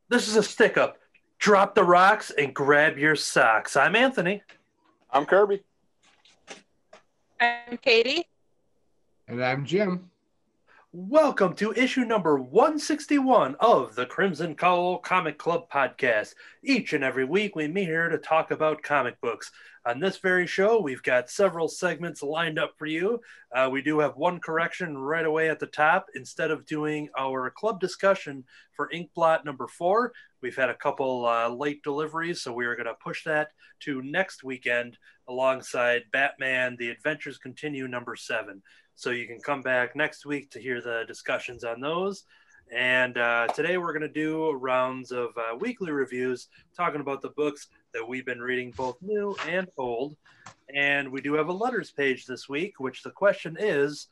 This is a stick up. Drop the rocks and grab your socks. I'm Anthony. I'm Kirby. I'm Katie. And I'm Jim. Welcome to issue number 161 of the Crimson Cowl Comic Club podcast. Each and every week we meet here to talk about comic books. On this very show, we've got several segments lined up for you. We do have one correction right away at the top. Instead of doing our club discussion for Inkblot number 4, we've had a couple late deliveries, so we are going to push that to next weekend alongside Batman, The Adventures Continue number 7. So you can come back next week to hear the discussions on those. And today we're going to do rounds of weekly reviews, talking about the books that we've been reading, both new and old. And we do have a letters page this week, which the question is,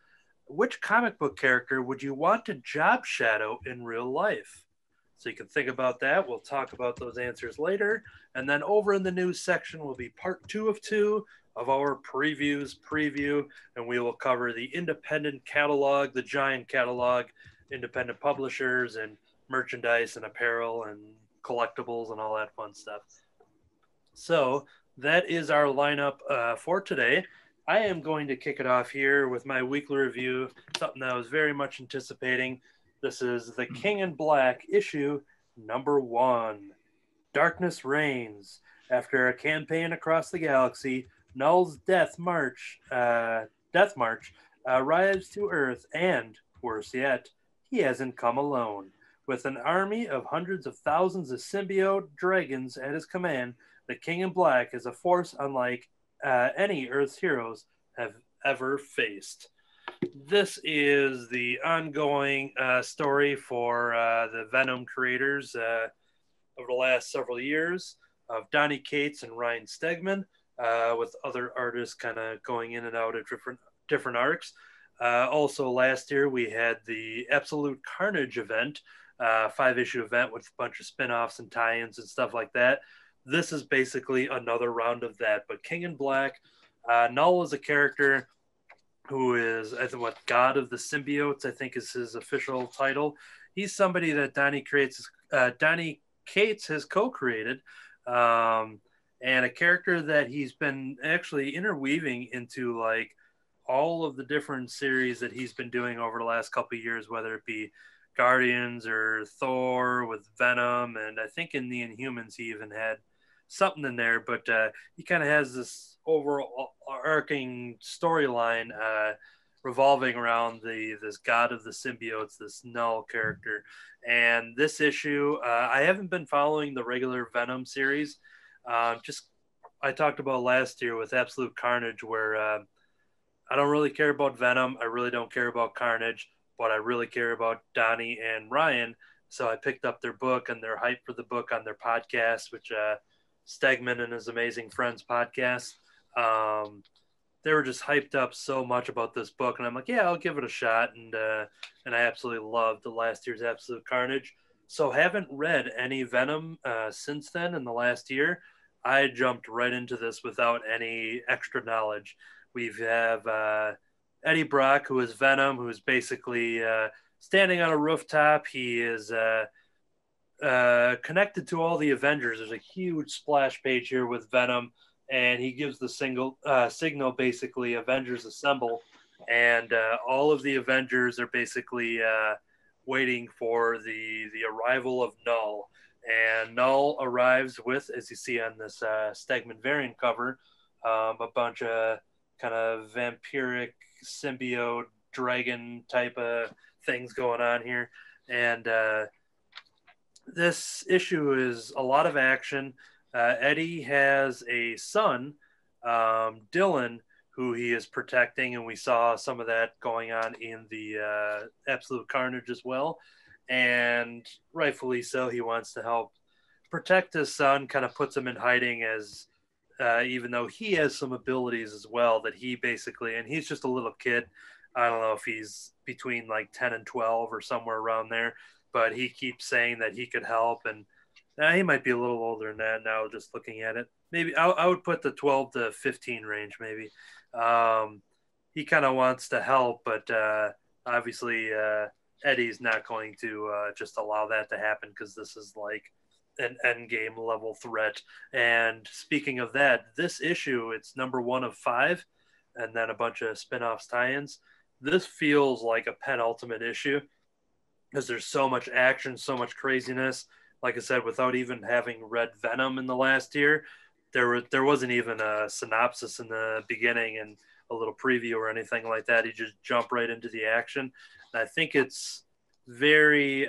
which comic book character would you want to job shadow in real life? So you can think about that. We'll talk about those answers later. And then over in the news section will be part 2 of 2 of our preview, and we will cover the independent catalog, the giant catalog, independent publishers, and merchandise and apparel and collectibles and all that fun stuff. So that is our lineup for today. I am going to kick it off here with my weekly review, something that I was very much anticipating. This is The King in Black, issue number 1. Darkness reigns. After a campaign across the galaxy, Null's death march arrives to Earth, and, worse yet, he hasn't come alone. With an army of hundreds of thousands of symbiote dragons at his command, the King in Black is a force unlike any Earth's heroes have ever faced. This is the ongoing story for the Venom creators over the last several years of Donny Cates and Ryan Stegman, with other artists kind of going in and out of different arcs. Also, last year we had the Absolute Carnage event, 5-issue event with a bunch of spin-offs and tie-ins and stuff like that. This is basically another round of that. But King in Black, Null is a character who is, I think, God of the Symbiotes, I think is his official title. He's somebody that Donny Cates has co-created. And a character that he's been actually interweaving into like all of the different series that he's been doing over the last couple of years, whether it be Guardians or Thor with Venom, and I think in the Inhumans he even had something in there, but he kind of has this overall arcing storyline revolving around this God of the Symbiotes, this Null character. And this issue, I haven't been following the regular Venom series. I talked about last year with Absolute Carnage, where I don't really care about Venom. I really don't care about Carnage, but I really care about Donny and Ryan. So I picked up their book, and they're hyped for the book on their podcast, which Stegman and his Amazing Friends podcast. They were just hyped up so much about this book, and I'm like, yeah, I'll give it a shot. And I absolutely loved the last year's Absolute Carnage. So haven't read any Venom since then in the last year. I jumped right into this without any extra knowledge. We have Eddie Brock, who is Venom, who is basically standing on a rooftop. He is connected to all the Avengers. There's a huge splash page here with Venom, and he gives the signal, basically, Avengers assemble. And all of the Avengers are basically waiting for the arrival of Null. And Null arrives with, as you see on this Stegman variant cover, a bunch of kind of vampiric symbiote dragon type of things going on here. And this issue is a lot of action. Eddie has a son, Dylan, who he is protecting, and we saw some of that going on in the Absolute Carnage as well. And rightfully so, he wants to help protect his son, kind of puts him in hiding as even though he has some abilities as well that he basically, and he's just a little kid. I don't know if he's between like 10 and 12 or somewhere around there, but he keeps saying that he could help. And he might be a little older than that now, just looking at it. Maybe I would put the 12 to 15 range, maybe. He kind of wants to help, but obviously Eddie's not going to just allow that to happen, because this is like an endgame level threat. And speaking of that, this issue, it's number 1 of 5, and then a bunch of spin-offs tie-ins. This feels like a penultimate issue, because there's so much action, so much craziness. Like I said, without even having read Venom in the last year, there wasn't even a synopsis in the beginning and a little preview or anything like that. You just jump right into the action. And I think it's very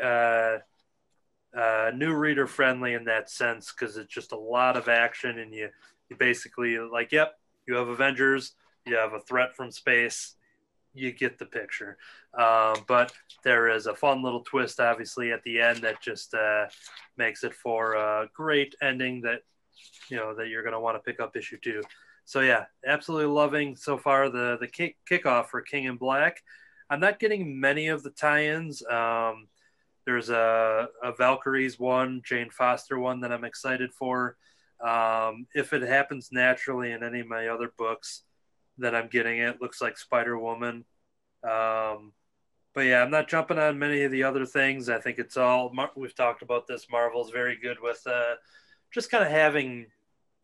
new reader friendly in that sense, because it's just a lot of action, and you basically like, yep, you have Avengers, you have a threat from space, you get the picture. But there is a fun little twist, obviously, at the end that just makes it for a great ending that that you're going to want to pick up issue 2. So yeah, absolutely loving so far the kickoff for King in Black. I'm not getting many of the tie-ins. There's a Valkyries one, Jane Foster one that I'm excited for. If it happens naturally in any of my other books, then I'm getting it. Looks like Spider-Woman. But yeah, I'm not jumping on many of the other things. I think it's all, we've talked about this, Marvel's very good with just kind of having,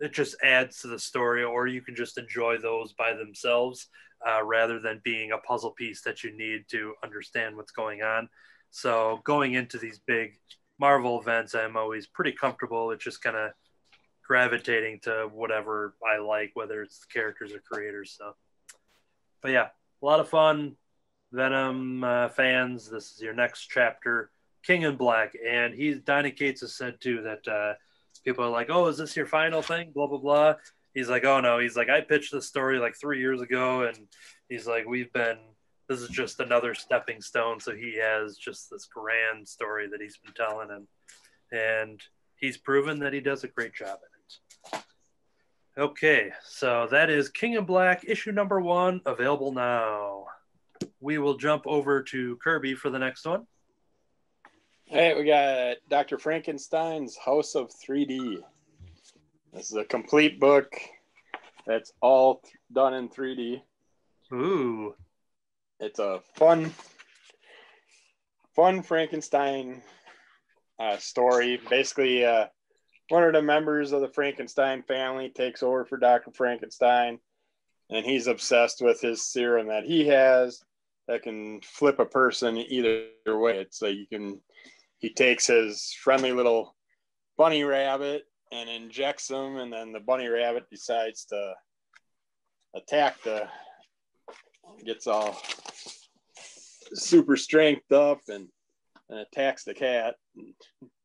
it just adds to the story, or you can just enjoy those by themselves rather than being a puzzle piece that you need to understand what's going on. So going into these big Marvel events, I'm always pretty comfortable. It's just kind of gravitating to whatever I like, whether it's the characters or creators. So, but yeah, a lot of fun. Venom fans, this is your next chapter, King in Black. And Donny Cates has said too that people are like, oh, is this your final thing? Blah, blah, blah. He's like, oh no. He's like, I pitched this story like 3 years ago, and he's like, this is just another stepping stone. So he has just this grand story that he's been telling, and he's proven that he does a great job in it. Okay, so that is King in Black, issue number 1, available now. We will jump over to Kirby for the next one. Hey, we got Dr. Frankenstein's House of 3D. This is a complete book that's all done in 3D. Ooh. It's a fun Frankenstein story. Basically, one of the members of the Frankenstein family takes over for Dr. Frankenstein, and he's obsessed with his serum that he has that can flip a person either way. It's like he takes his friendly little bunny rabbit and injects him, and then the bunny rabbit decides to attack gets all super strength up and attacks the cat and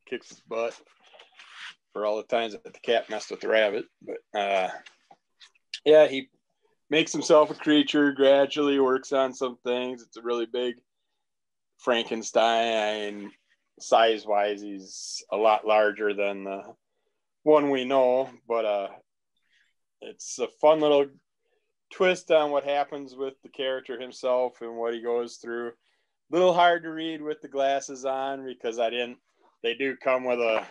kicks his butt for all the times that the cat messed with the rabbit. But yeah, he makes himself a creature, gradually works on some things. It's a really big Frankenstein. Size-wise, he's a lot larger than the one we know, but it's a fun little twist on what happens with the character himself and what he goes through. A little hard to read with the glasses on, because they do come with a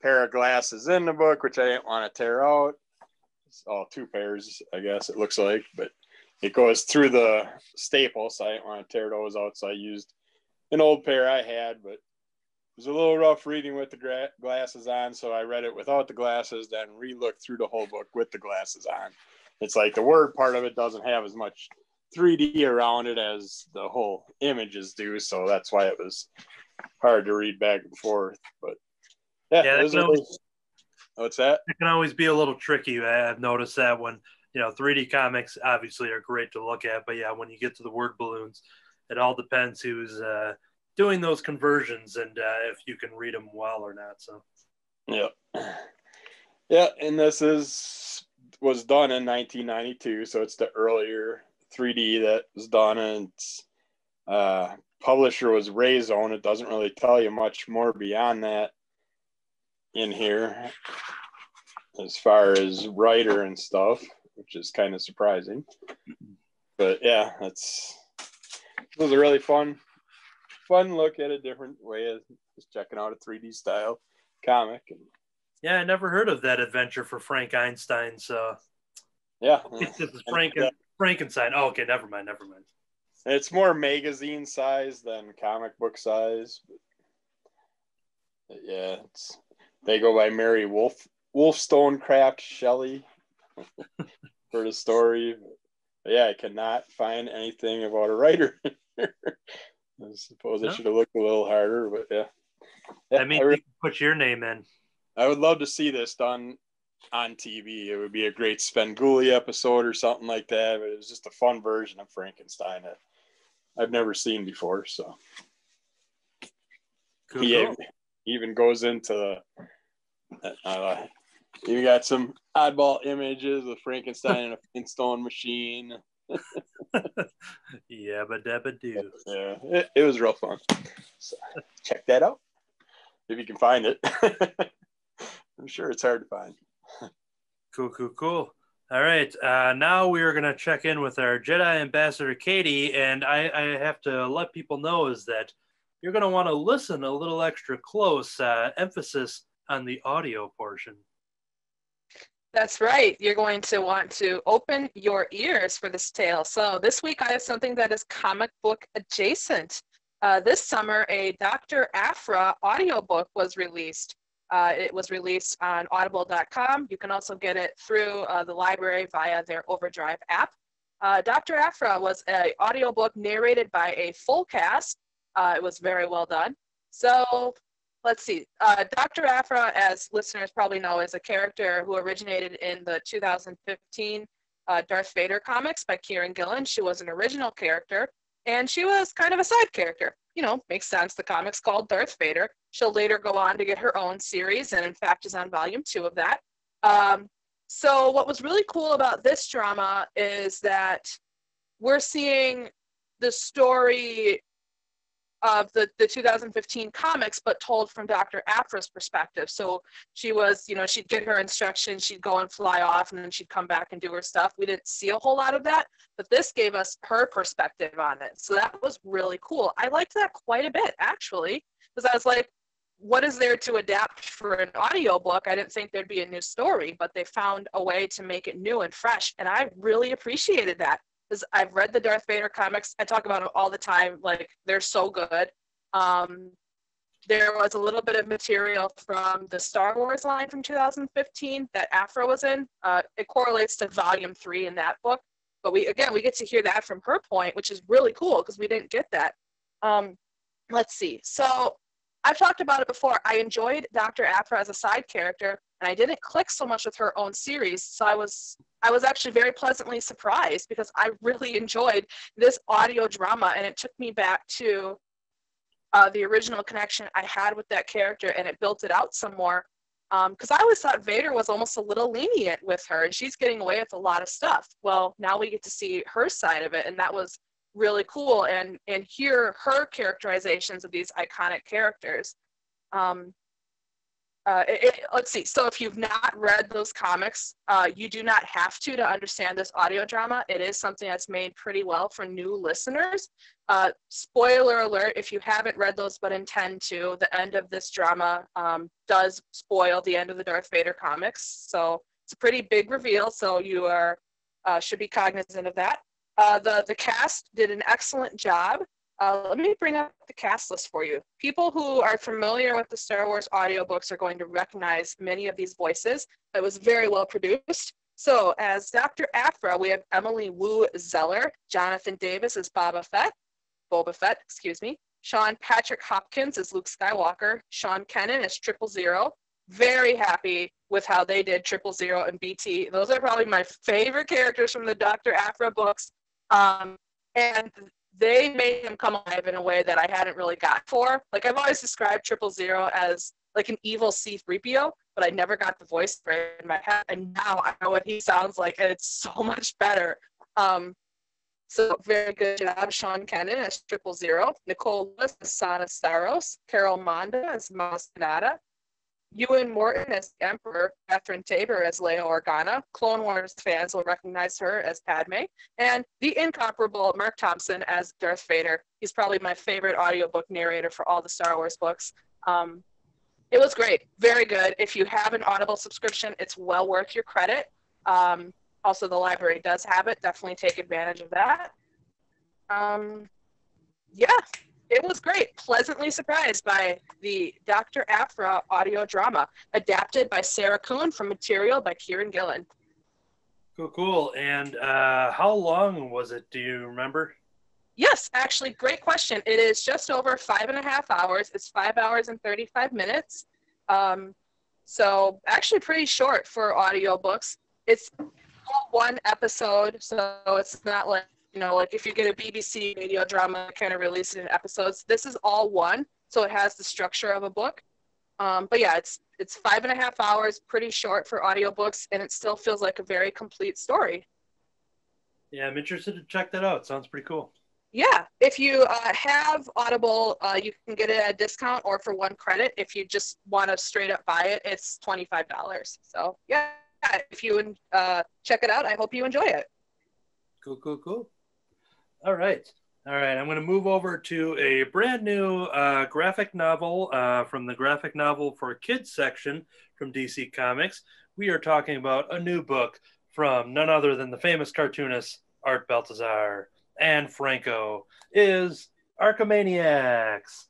pair of glasses in the book, which I didn't want to tear out. It's all 2 pairs, I guess it looks like, but it goes through the staple, so I didn't want to tear those out, so I used an old pair I had, but it was a little rough reading with the glasses on, so I read it without the glasses, then re-looked through the whole book with the glasses on. It's like the word part of it doesn't have as much 3D around it as the whole images do, so that's why it was hard to read back and forth. But yeah, what's that? It can always be a little tricky. I've noticed that when 3D comics obviously are great to look at, but yeah, when you get to the word balloons, it all depends who's doing those conversions and if you can read them well or not. So yeah, and this was done in 1992, so it's the earlier 3D that was done, and publisher was Rayzone. It doesn't really tell you much more beyond that in here as far as writer and stuff, which is kind of surprising. But yeah, it was a really fun look at a different way of just checking out a 3D style comic. Yeah, I never heard of that adventure for Frank Einstein. So yeah, this is Frankenstein. Oh, okay, never mind. It's more magazine size than comic book size. But yeah, they go by Mary Wollstonecraft Shelley for the story. But yeah, I cannot find anything about a writer. I suppose I should have looked a little harder, but yeah. That means you can put your name in. I would love to see this done on TV. It would be a great Svengoolie episode or something like that. But it was just a fun version of Frankenstein that I've never seen before. So Cool. He even goes into you got some oddball images of Frankenstein and a Flintstone machine. Yabba dabba doo. Yeah, it was real fun. So check that out if you can find it. I'm sure it's hard to find. Cool. All right, now we are going to check in with our Jedi Ambassador, Katie, and I have to let people know is that you're going to want to listen a little extra close, emphasis on the audio portion. That's right. You're going to want to open your ears for this tale. So this week I have something that is comic book adjacent. This summer, a Dr. Aphra audiobook was released. It was released on audible.com. You can also get it through the library via their Overdrive app. Dr. Aphra was an audiobook narrated by a full cast. It was very well done. So let's see. Dr. Aphra, as listeners probably know, is a character who originated in the 2015 Darth Vader comics by Kieran Gillen. She was an original character, and she was kind of a side character. You know, makes sense. The comic's called Darth Vader. She'll later go on to get her own series, and in fact is on volume 2 of that. So what was really cool about this drama is that we're seeing the story of the 2015 comics, but told from Dr. Aphra's perspective. So she was, you know, she'd get her instructions, she'd go and fly off, and then she'd come back and do her stuff. We didn't see a whole lot of that, but this gave us her perspective on it. So that was really cool. I liked that quite a bit, actually, because I was like, what is there to adapt for an audiobook? I didn't think there'd be a new story, but they found a way to make it new and fresh, and I really appreciated that. Because I've read the Darth Vader comics. I talk about them all the time. Like, they're so good. There was a little bit of material from the Star Wars line from 2015 that Aphra was in. It correlates to volume 3 in that book. But we get to hear that from her point, which is really cool because we didn't get that. Let's see. So I've talked about it before. I enjoyed Dr. Aphra as a side character, and I didn't click so much with her own series. So I was actually very pleasantly surprised because I really enjoyed this audio drama, and it took me back to the original connection I had with that character, and it built it out some more. Because I always thought Vader was almost a little lenient with her, and she's getting away with a lot of stuff. Well, now we get to see her side of it, and that was really cool, and hear her characterizations of these iconic characters. Let's see. So if you've not read those comics, you do not have to understand this audio drama. It is something that's made pretty well for new listeners. Spoiler alert, if you haven't read those but intend to, the end of this drama does spoil the end of the Darth Vader comics. So it's a pretty big reveal, so you should be cognizant of that. The cast did an excellent job. Let me bring up the cast list for you. People who are familiar with the Star Wars audiobooks are going to recognize many of these voices. It was very well produced. So as Dr. Aphra, we have Emily Wu Zeller, Jonathan Davis as Boba Fett, Sean Patrick Hopkins as Luke Skywalker, Sean Kennan as 000. Very happy with how they did 000 and BT. Those are probably my favorite characters from the Dr. Aphra books. And they made him come alive in a way that I hadn't really got for. Like, I've always described 000 as like an evil C-3PO, but I never got the voice for it in my head. And now I know what he sounds like, and it's so much better. So very good job, Sean Kennan as 000, Nicole Lewis as Sana Staros, Carol Monda as Maz Kanata, Ewan Morton as the Emperor, Catherine Tabor as Leia Organa. Clone Wars fans will recognize her as Padme, and the incomparable Mark Thompson as Darth Vader. He's probably my favorite audiobook narrator for all the Star Wars books. It was great, very good. If you have an Audible subscription, it's well worth your credit. Also, the library does have it. Definitely take advantage of that. Yeah, it was great. Pleasantly surprised by the Dr. Aphra audio drama, adapted by Sarah Kuhn from material by Kieran Gillen. Cool. And how long was it? Do you remember? Yes, actually, great question. It is just over 5.5 hours. It's 5 hours and 35 minutes. So actually pretty short for audiobooks. It's all one episode, so it's not like, like if you get a BBC radio drama, kind of release it in episodes. This is all one, so it has the structure of a book. But yeah, it's 5.5 hours, pretty short for audiobooks, and it still feels like a very complete story. Yeah, I'm interested to check that out. Sounds pretty cool. Yeah, if you have Audible, you can get it at a discount or for 1 credit. If you just want to straight up buy it, it's $25. So yeah, if you check it out, I hope you enjoy it. Cool. All right. I'm going to move over to a brand new graphic novel from the graphic novel for kids section from DC Comics. We are talking about a new book from none other than the famous cartoonist Art Baltazar and Franco is Arkhamaniacs.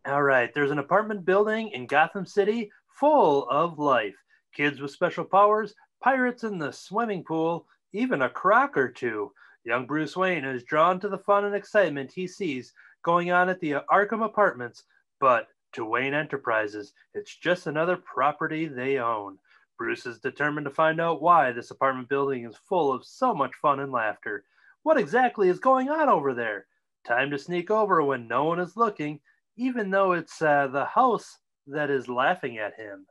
All right, there's an apartment building in Gotham City full of life. Kids with special powers, pirates in the swimming pool, even a croc or two. Young Bruce Wayne is drawn to the fun and excitement he sees going on at the Arkham Apartments, but to Wayne Enterprises, it's just another property they own. Bruce is determined to find out why this apartment building is full of so much fun and laughter. What exactly is going on over there? Time to sneak over when no one is looking, even though it's the house that is laughing at him.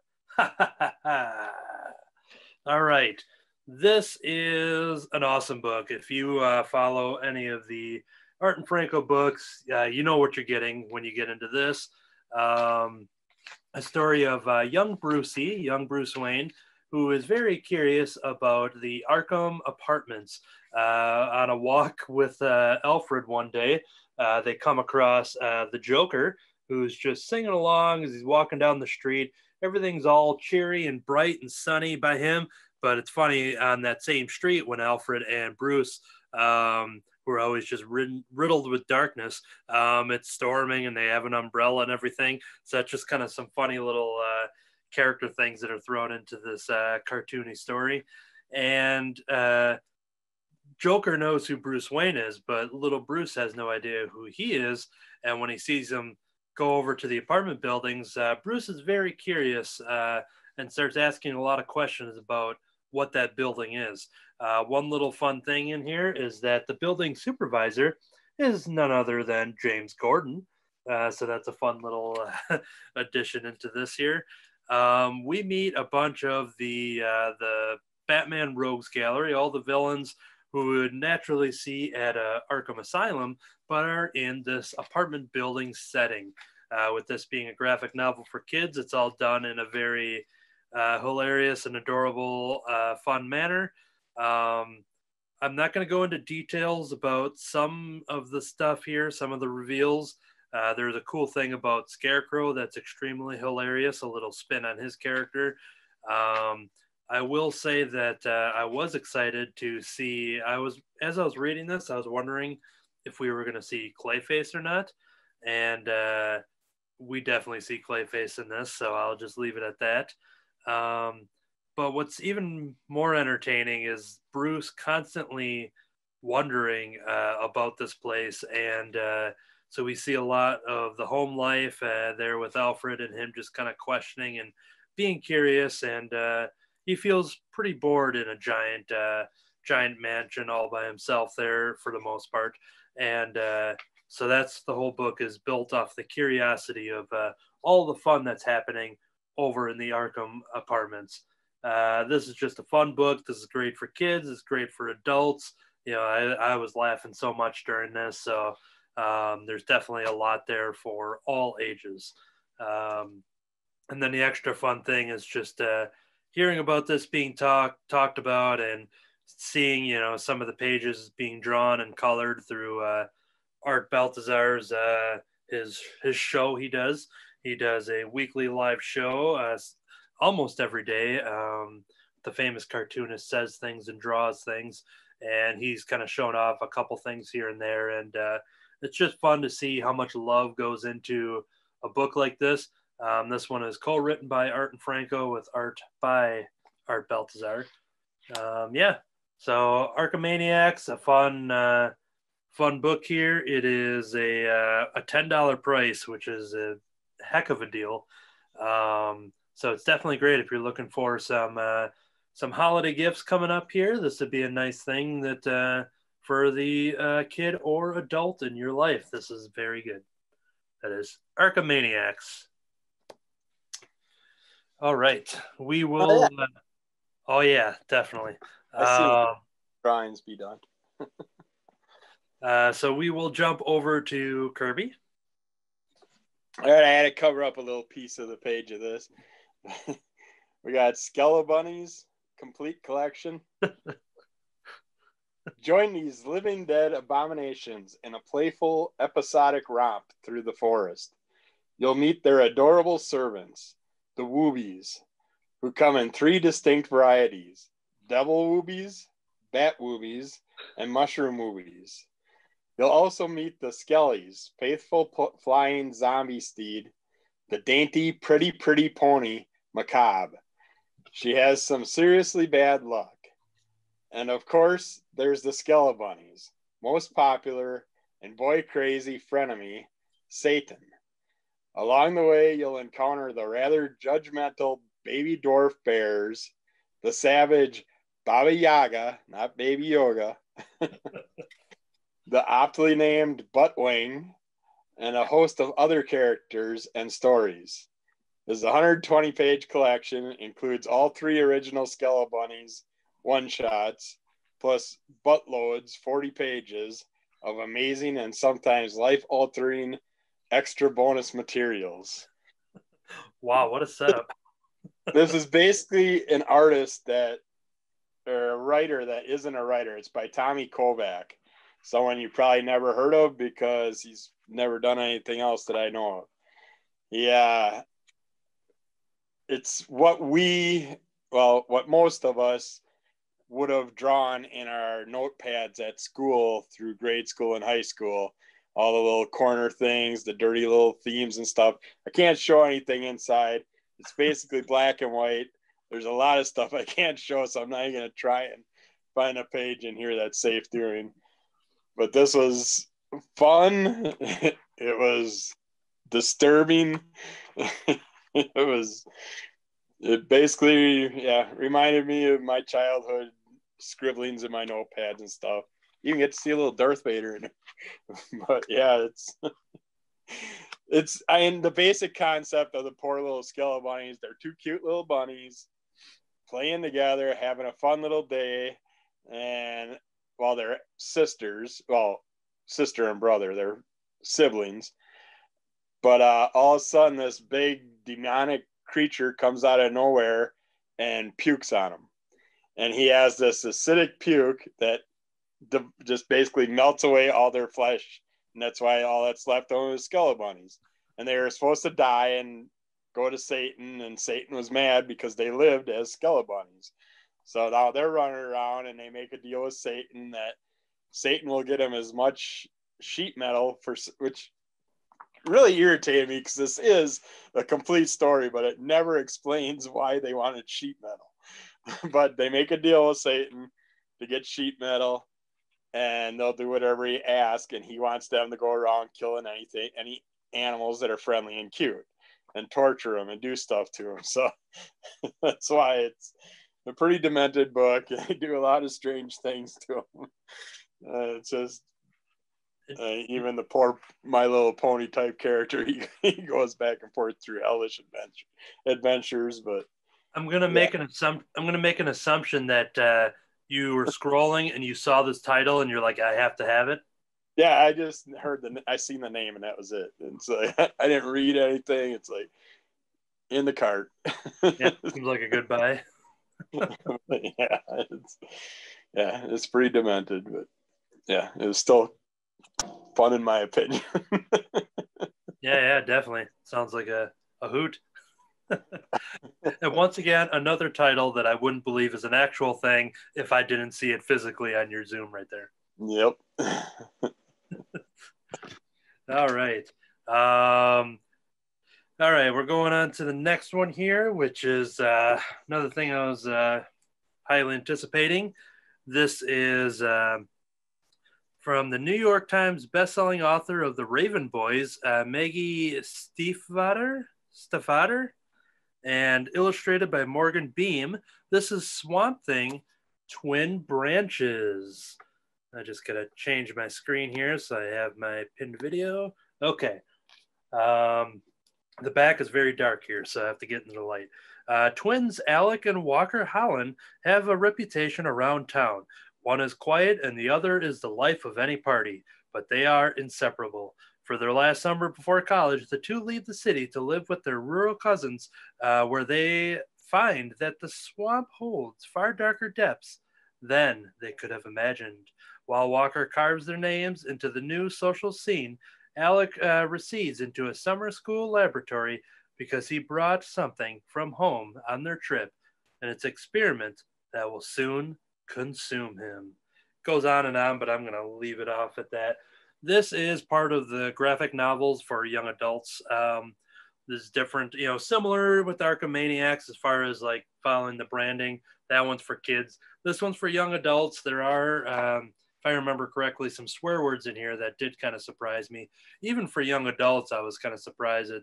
All right. This is an awesome book. If you follow any of the Art and Franco books, you know what you're getting when you get into this. A story of young Bruce Wayne, who is very curious about the Arkham Apartments. On a walk with Alfred one day, they come across the Joker, who's just singing along as he's walking down the street. Everything's all cheery and bright and sunny by him, but it's funny, on that same street when Alfred and Bruce, who are always just riddled with darkness, it's storming and they have an umbrella and everything. So that's just kind of some funny little character things that are thrown into this cartoony story. And Joker knows who Bruce Wayne is, but little Bruce has no idea who he is. And when he sees him go over to the apartment buildings, Bruce is very curious and starts asking a lot of questions about what that building is. One little fun thing in here is that the building supervisor is none other than James Gordon. So that's a fun little addition into this here. We meet a bunch of the Batman Rogues Gallery, all the villains who would naturally see at Arkham Asylum, but are in this apartment building setting. With this being a graphic novel for kids, it's all done in a very hilarious and adorable, fun manner. I'm not going to go into details about some of the stuff here, some of the reveals. There's a cool thing about Scarecrow that's extremely hilarious, a little spin on his character. I will say that I was excited to see, as I was reading this, I was wondering if we were going to see Clayface or not. And we definitely see Clayface in this, so I'll just leave it at that. But what's even more entertaining is Bruce constantly wondering about this place. And so we see a lot of the home life there with Alfred and him just kind of questioning and being curious. And he feels pretty bored in a giant mansion all by himself there for the most part. And so that's the whole book is built off the curiosity of all the fun that's happening over in the Arkham Apartments. This is just a fun book. This is great for kids. It's great for adults. You know, I was laughing so much during this. So there's definitely a lot there for all ages. And then the extra fun thing is just hearing about this being talked about and seeing, you know, some of the pages being drawn and colored through Art Baltazar's his show he does. He does a weekly live show almost every day. The famous cartoonist says things and draws things. and he's kind of shown off a couple things here and there, and it's just fun to see how much love goes into a book like this. This one is co-written by Art and Franco with art by Art Baltazar. So Arkhamaniacs, a fun book here. It is a $10 price, which is a heck of a deal. So it's definitely great if you're looking for some holiday gifts coming up here. This would be a nice thing that for the kid or adult in your life. This is very good. That is Arkhamaniacs. All right, we will. Oh yeah, definitely. I see drawings be done. So we will jump over to Kirby. All right, I had to cover up a little piece of the page of this. We got Skelebunnies complete collection. Join these living dead abominations in a playful episodic romp through the forest. You'll meet their adorable servants, the Woobies, who come in 3 distinct varieties: devil Woobies, bat Woobies, and mushroom Woobies. You'll also meet the Skellies, faithful flying zombie steed, the dainty, pretty pony, Macabre. She has some seriously bad luck. And of course, there's the Skelebunnies, most popular and boy crazy frenemy, Satan. Along the way, you'll encounter the rather judgmental baby dwarf bears, the savage Baba Yaga, not Baby Yoga, the aptly named Buttwing, and a host of other characters and stories. This 120-page collection includes all 3 original Skelebunnies one-shots, plus buttloads, 40 pages of amazing and sometimes life-altering extra bonus materials. Wow, what a setup. This is basically an artist or a writer that isn't a writer. It's by Tommy Kovac, someone you probably never heard of because he's never done anything else that I know of. Yeah, it's what most of us would have drawn in our notepads at school through grade school and high school. All the little corner things, the dirty little themes and stuff. I can't show anything inside. It's basically black and white. There's a lot of stuff I can't show, so I'm not even going to try and find a page in here that's safe doing. But this was fun. It was disturbing. It basically, reminded me of my childhood scribblings in my notepads and stuff. You can get to see a little Darth Vader in it. But yeah, it's the basic concept of the poor little Skelebunnies. They're 2 cute little bunnies playing together, having a fun little day. And while they're sisters, sister and brother, they're siblings. But all of a sudden, this big demonic creature comes out of nowhere and pukes on them. And he has this acidic puke that just basically melts away all their flesh. And that's why all that's left over is Skelebunnies. And they were supposed to die and go to Satan. And Satan was mad because they lived as Skelebunnies. So now they're running around and they make a deal with Satan that Satan will get him as much sheet metal, which really irritated me because this is a complete story, but it never explains why they wanted sheet metal. But they make a deal with Satan to get sheet metal, and they'll do whatever he asks, and he wants them to go around killing any animals that are friendly and cute, and torture them and do stuff to them. So that's why it's a pretty demented book. They do a lot of strange things to them. It's just even the poor My Little Pony type character, he goes back and forth through hellish adventures. But I'm gonna make an assumption that you were scrolling and you saw this title and you're like, I have to have it. Yeah, I just I seen the name and that was it. And so I didn't read anything. It's like in the cart. Yeah, seems like a good buy. It's pretty demented, but yeah, it was still fun in my opinion. Yeah, definitely. Sounds like a hoot. And once again, another title that I wouldn't believe is an actual thing if I didn't see it physically on your Zoom right there. Yep. All right. All right, we're going on to the next one here, which is another thing I was highly anticipating. This is from the New York Times bestselling author of The Raven Boys, Maggie Stiefvater, and illustrated by Morgan Beam. This is Swamp Thing, Twin Branches. I just got to change my screen here so I have my pinned video. Okay. The back is very dark here, so I have to get into the light. Twins Alec and Walker Holland have a reputation around town. One is quiet and the other is the life of any party, but they are inseparable. For their last summer before college, the two leave the city to live with their rural cousins, where they find that the swamp holds far darker depths than they could have imagined. While Walker carves their names into the new social scene, Alec recedes into a summer school laboratory because he brought something from home on their trip, and it's an experiment that will soon consume him. Goes on and on, but I'm going to leave it off at that. This is part of the graphic novels for young adults. This is different, similar with Arkhamaniacs as far as like following the branding. That one's for kids. This one's for young adults. There are, if I remember correctly, some swear words in here that did kind of surprise me. Even for young adults, I was kind of surprised. I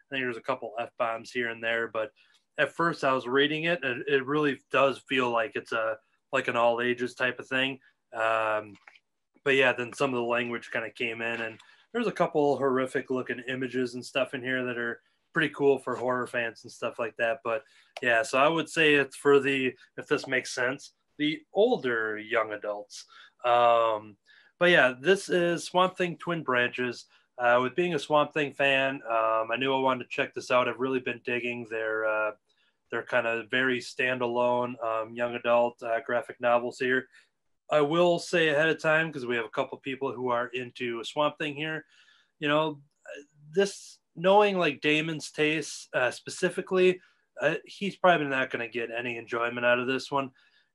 think there's a couple F-bombs here and there, but at first I was reading it, and it really does feel like it's like an all ages type of thing. But yeah, then some of the language kind of came in, and there's a couple horrific looking images and stuff in here that are pretty cool for horror fans and stuff like that. But yeah, so I would say it's for if this makes sense, the older young adults. But yeah, this is Swamp Thing Twin Branches. With being a Swamp Thing fan, I knew I wanted to check this out. I've really been digging their kind of very standalone young adult graphic novels here. I will say ahead of time, because we have a couple people who are into Swamp Thing here, this knowing like Damon's taste specifically, he's probably not going to get any enjoyment out of this one.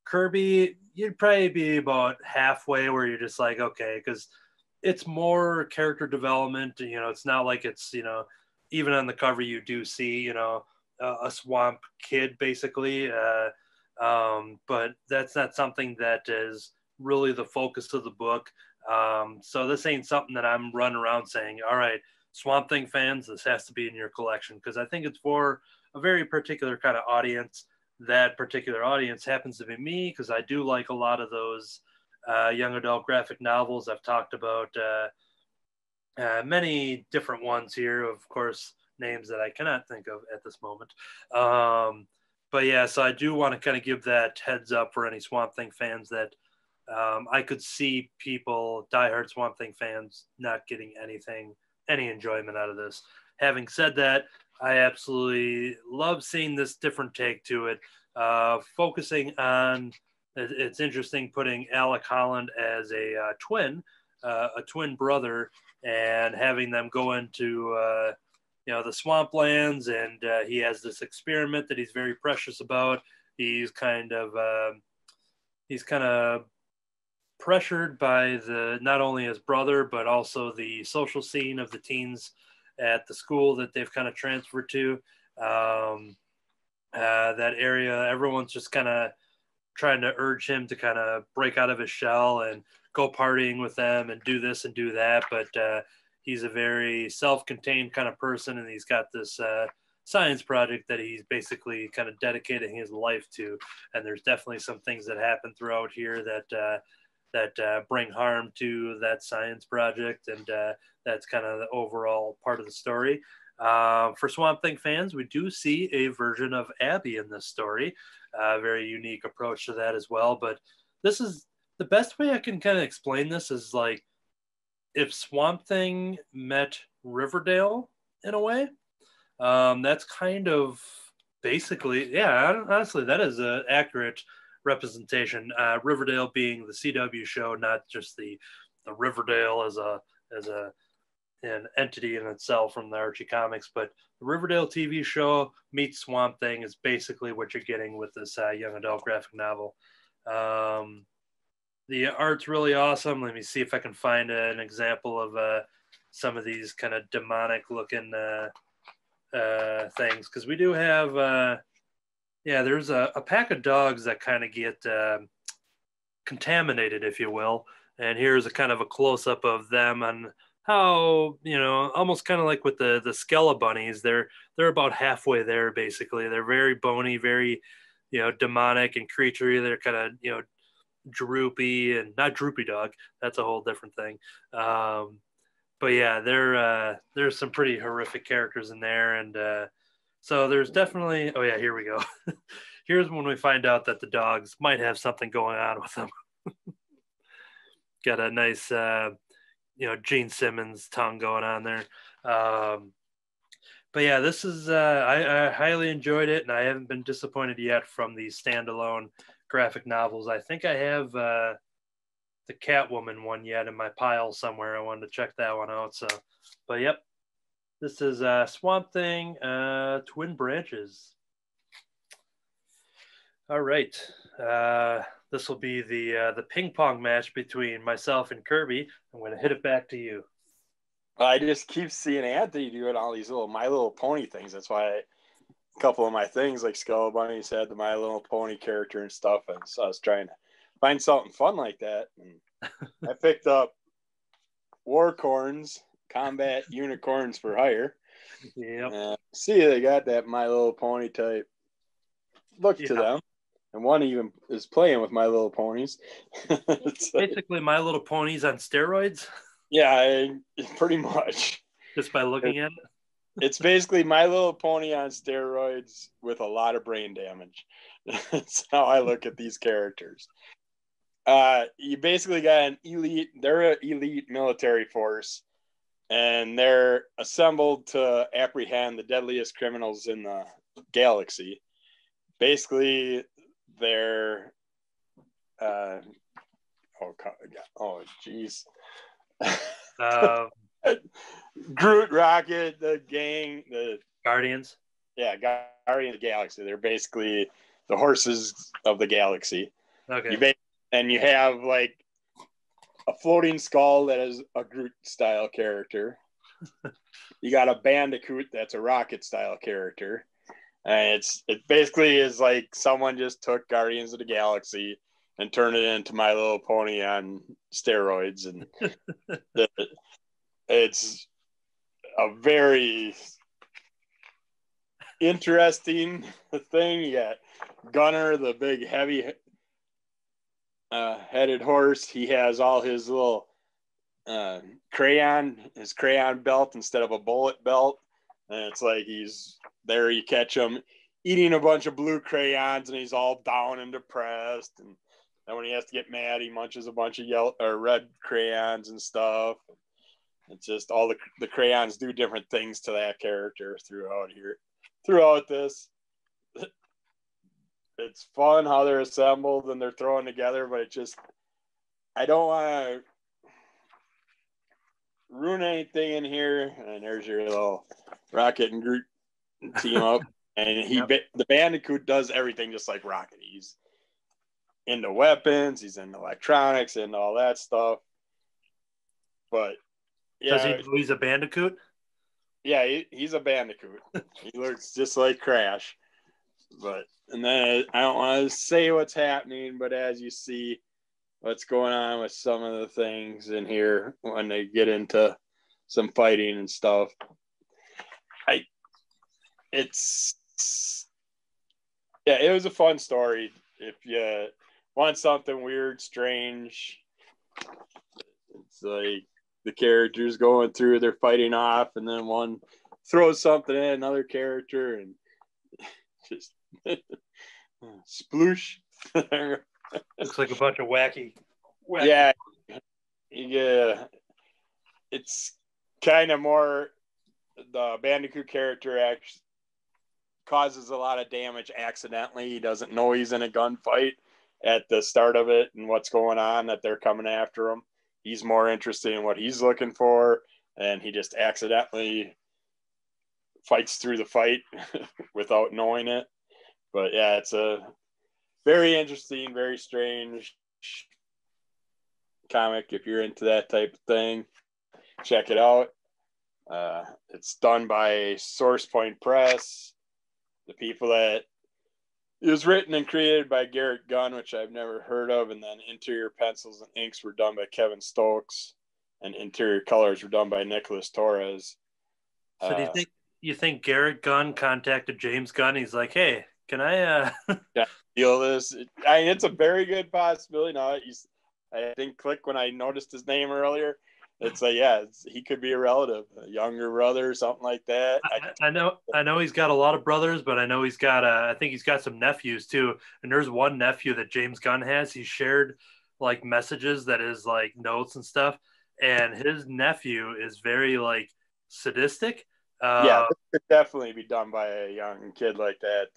Kirby, you'd probably be about halfway where you're just like, okay, because it's more character development. It's not like it's, even on the cover you do see, a swamp kid basically. But that's not something that is really the focus of the book. So this ain't something that I'm running around saying, all right, Swamp Thing fans, this has to be in your collection, because I think it's for a very particular kind of audience. That particular audience happens to be me, because I do like a lot of those young adult graphic novels. I've talked about many different ones here, of course, names that I cannot think of at this moment. But yeah, so I do want to kind of give that heads up for any Swamp Thing fans that I could see people, diehard Swamp Thing fans, not getting any enjoyment out of this. Having said that, I absolutely love seeing this different take to it. Focusing on, it's interesting putting Alec Holland as a twin brother, and having them go into the swamplands, and he has this experiment that he's very precious about. He's kind of pressured by not only his brother, but also the social scene of the teens at the school that they've kind of transferred to. That area, everyone's just kind of trying to urge him to kind of break out of his shell and go partying with them and do this and do that. But he's a very self-contained kind of person, and he's got this science project that he's basically kind of dedicating his life to. And there's definitely some things that happen throughout here that bring harm to that science project, and that's kind of the overall part of the story. For Swamp Thing fans, we do see a version of Abby in this story. Very unique approach to that as well. But this is the best way I can kind of explain this is like if Swamp Thing met Riverdale in a way. That's kind of basically, yeah, honestly, that is an accurate representation. Riverdale being the CW show, not just the Riverdale as a an entity in itself from the Archie comics, but the Riverdale TV show meets Swamp Thing is basically what you're getting with this young adult graphic novel. The art's really awesome. Let me see if I can find an example of some of these kind of demonic looking things, because we do have there's a pack of dogs that kind of get contaminated, if you will, and here's a kind of a close-up of them on how, almost kind of like with the Skelebunnies, they're about halfway there. Basically, they're very bony, very demonic and creaturey. They're kind of droopy, and not droopy dog, that's a whole different thing. But yeah, there's some pretty horrific characters in there, and so there's definitely, oh yeah, here we go. Here's when we find out that the dogs might have something going on with them. Got a nice Gene Simmons tongue going on there. But yeah, this is I highly enjoyed it, and I haven't been disappointed yet from the standalone graphic novels. I think I have the Catwoman one yet in my pile somewhere. I wanted to check that one out. So, but yep, this is Swamp Thing, Twin Branches. All right, this will be the ping pong match between myself and Kirby. I'm going to hit it back to you. I just keep seeing Anthony doing all these little My Little Pony things. That's why a couple of my things, like Skelebunnies, had the My Little Pony character and stuff. And so I was trying to find something fun like that. And I picked up Warcorns, Combat Unicorns for Hire. Yep. See, they got that My Little Pony type look to them. And one even is playing with My Little Ponies. Basically, My Little Ponies on steroids. Yeah, pretty much. Just by looking at it? It's basically My Little Pony on steroids with a lot of brain damage. That's how I look at these characters. You basically got they're an elite military force, and they're assembled to apprehend the deadliest criminals in the galaxy. Basically, they're jeez. Groot, Rocket, the gang, the Guardians. Yeah, Guardians of the Galaxy. They're basically the horses of the galaxy. Okay. And you have like a floating skull that is a Groot style character. You got a Bandicoot that's a Rocket style character. And it basically is like someone just took Guardians of the Galaxy and turned it into My Little Pony on steroids. And it's a very interesting thing. You got Gunner, the big heavy headed horse. He has all his little crayon belt instead of a bullet belt. And it's like he's there, you catch him eating a bunch of blue crayons, and he's all down and depressed. And then when he has to get mad, he munches a bunch of yellow or red crayons and stuff. It's just all the crayons do different things to that character throughout this. It's fun how they're assembled and they're thrown together, but I don't want to ruin anything in here. And there's your little Rocket and Groot team up. And the Bandicoot does everything just like Rocket. He's into weapons, he's into electronics and all that stuff. But yeah, does he know he's a Bandicoot? Yeah, he's a Bandicoot. He looks just like Crash. And then I don't want to say what's happening, but as you see what's going on with some of the things in here when they get into some fighting and stuff, it was a fun story. If you want something weird, strange, it's like the characters going through, they're fighting off, and then one throws something at another character and just sploosh. Looks like a bunch of wacky. Yeah. It's kind of more the Bandicoot character actually causes a lot of damage accidentally. He doesn't know he's in a gunfight at the start of it and what's going on, that they're coming after him. He's more interested in what he's looking for, and he just accidentally fights through the fight without knowing it. But yeah, it's a very interesting, very strange comic. If you're into that type of thing, check it out. It's done by Source Point Press. The people that it was written and created by Garrett Gunn, which I've never heard of, and then interior pencils and inks were done by Kevin Stokes, and interior colors were done by Nicholas Torres. So do you think Garrett Gunn contacted James Gunn? He's like, hey, can I deal this? I mean, it's a very good possibility. No, I didn't click when I noticed his name earlier. It's like, yeah, he could be a relative, a younger brother, something like that. I know he's got a lot of brothers, but I know he's got I think he's got some nephews too. And there's one nephew that James Gunn has. He shared like messages that is like notes and stuff. And his nephew is very like sadistic. Yeah, this could definitely be done by a young kid like that.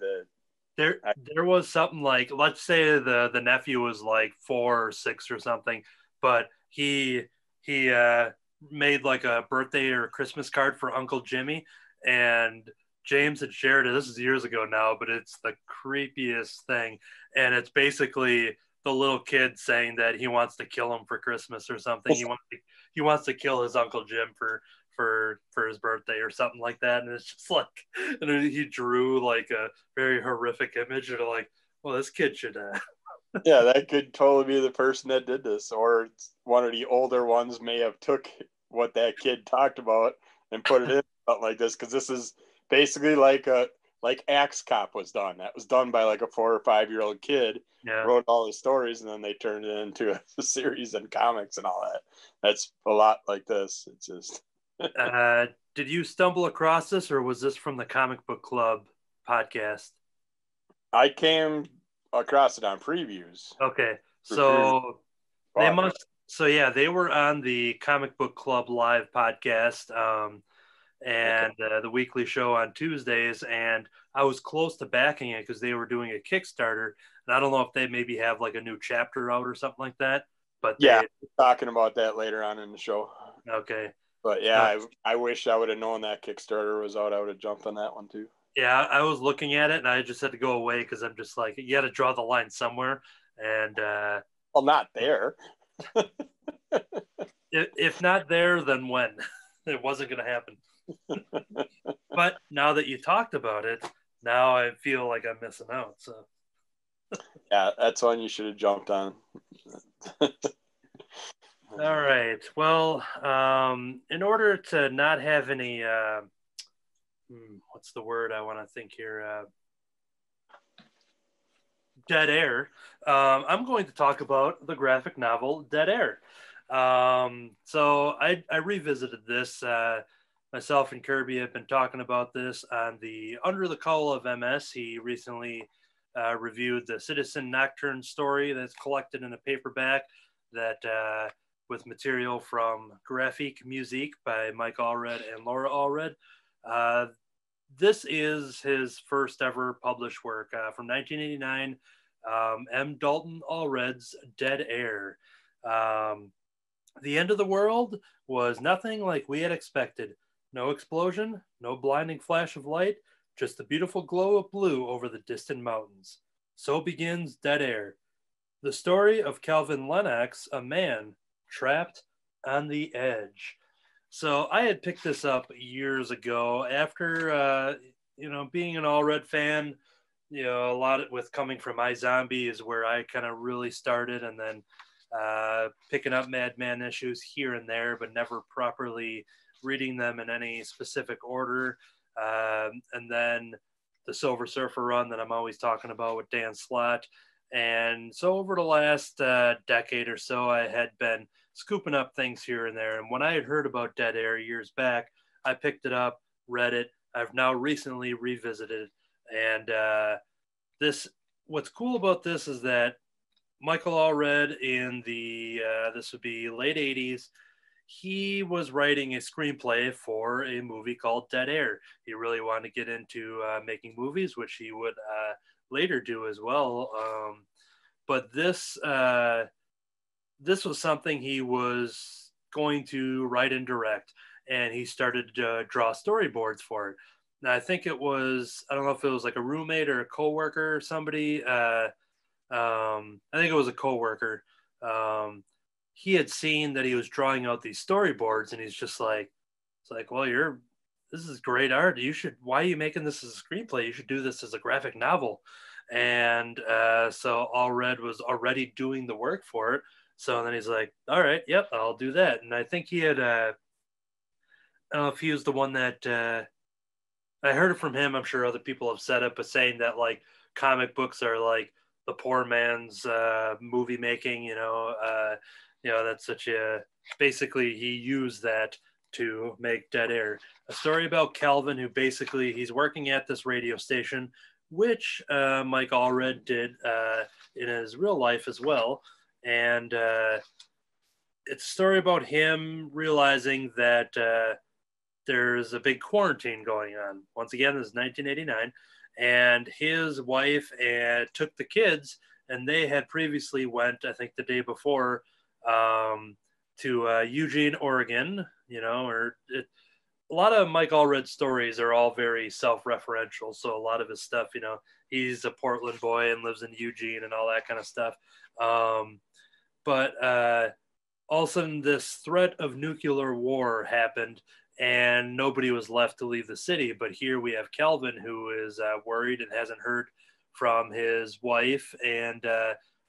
There was something like, let's say the nephew was like 4 or 6 or something, but he made like a birthday or Christmas card for Uncle Jimmy, and James had shared it. This is years ago now, but it's the creepiest thing. And it's basically the little kid saying that he wants to kill him for Christmas or something. He wants to kill his Uncle Jim for his birthday or something like that. And it's just like, and he drew like a very horrific image, and like, well, this kid should yeah, that could totally be the person that did this, or one of the older ones may have took what that kid talked about and put it in something like this, because this is basically like Axe Cop was done. That was done by like a 4 or 5-year-old kid. Yeah. Wrote all the stories, and then they turned it into a series and comics and all that. That's a lot like this. It's just did you stumble across this, or was this from the Comic Book Club podcast? I came across it on previews. Okay, so they must. So yeah, they were on the Comic Book Club live podcast, and the weekly show on Tuesdays. And I was close to backing it because they were doing a Kickstarter, and I don't know if they maybe have like a new chapter out or something like that. But yeah, talking about that later on in the show. Okay. But yeah, I wish I would have known that Kickstarter was out. I would have jumped on that one too. Yeah, I was looking at it, and I just had to go away because I'm just like, you got to draw the line somewhere. And well, not there. if not there, then when? It wasn't going to happen. But now that you talked about it, now I feel like I'm missing out. So yeah, that's one you should have jumped on. All right. Well, in order to not have any, what's the word I want to think here? Dead air. I'm going to talk about the graphic novel Dead Air. So I revisited this. Myself and Kirby have been talking about this on the Under the Cowl of MS. He recently reviewed the Citizen Nocturne story that's collected in a paperback that with material from Graphique Musique by Mike Allred and Laura Allred. This is his first ever published work from 1989, M. Dalton Allred's Dead Air. The end of the world was nothing like we had expected. No explosion, no blinding flash of light, just the beautiful glow of blue over the distant mountains. So begins Dead Air, the story of Calvin Lennox, a man trapped on the edge. So I had picked this up years ago after, being an Allred fan. A lot with coming from iZombie is where I kind of really started, and then picking up Madman issues here and there, but never properly reading them in any specific order. And then the Silver Surfer run that I'm always talking about with Dan Slott. And so over the last decade or so, I had been scooping up things here and there. And when I had heard about Dead Air years back, I picked it up, read it. I've now recently revisited. And what's cool about this is that Michael Allred in this would be late 80s, he was writing a screenplay for a movie called Dead Air. He really wanted to get into making movies, which he would later do as well. But this was something he was going to write and direct. and he started to draw storyboards for it. Now, I think it was, I don't know if it was like a roommate or a coworker or somebody. I think it was a coworker. He had seen that he was drawing out these storyboards, and he's just like, it's like, well, this is great art. Why are you making this as a screenplay? You should do this as a graphic novel. And so Allred was already doing the work for it. So then he's like, all right, yep, I'll do that. And I think he had, I don't know if he was the one that, I heard it from him. I'm sure other people have said it, but saying that like comic books are like the poor man's movie making, that's basically he used that to make Dead Air, a story about Calvin, who basically he's working at this radio station, which Mike Allred did in his real life as well. And it's a story about him realizing that there's a big quarantine going on. Once again, this is 1989, and his wife took the kids, and they had previously went, I think the day before, to Eugene, Oregon, a lot of Mike Allred's stories are all very self-referential. So a lot of his stuff, he's a Portland boy and lives in Eugene and all that kind of stuff. But all of a sudden this threat of nuclear war happened, and nobody was left to leave the city. But here we have Calvin, who is worried and hasn't heard from his wife, and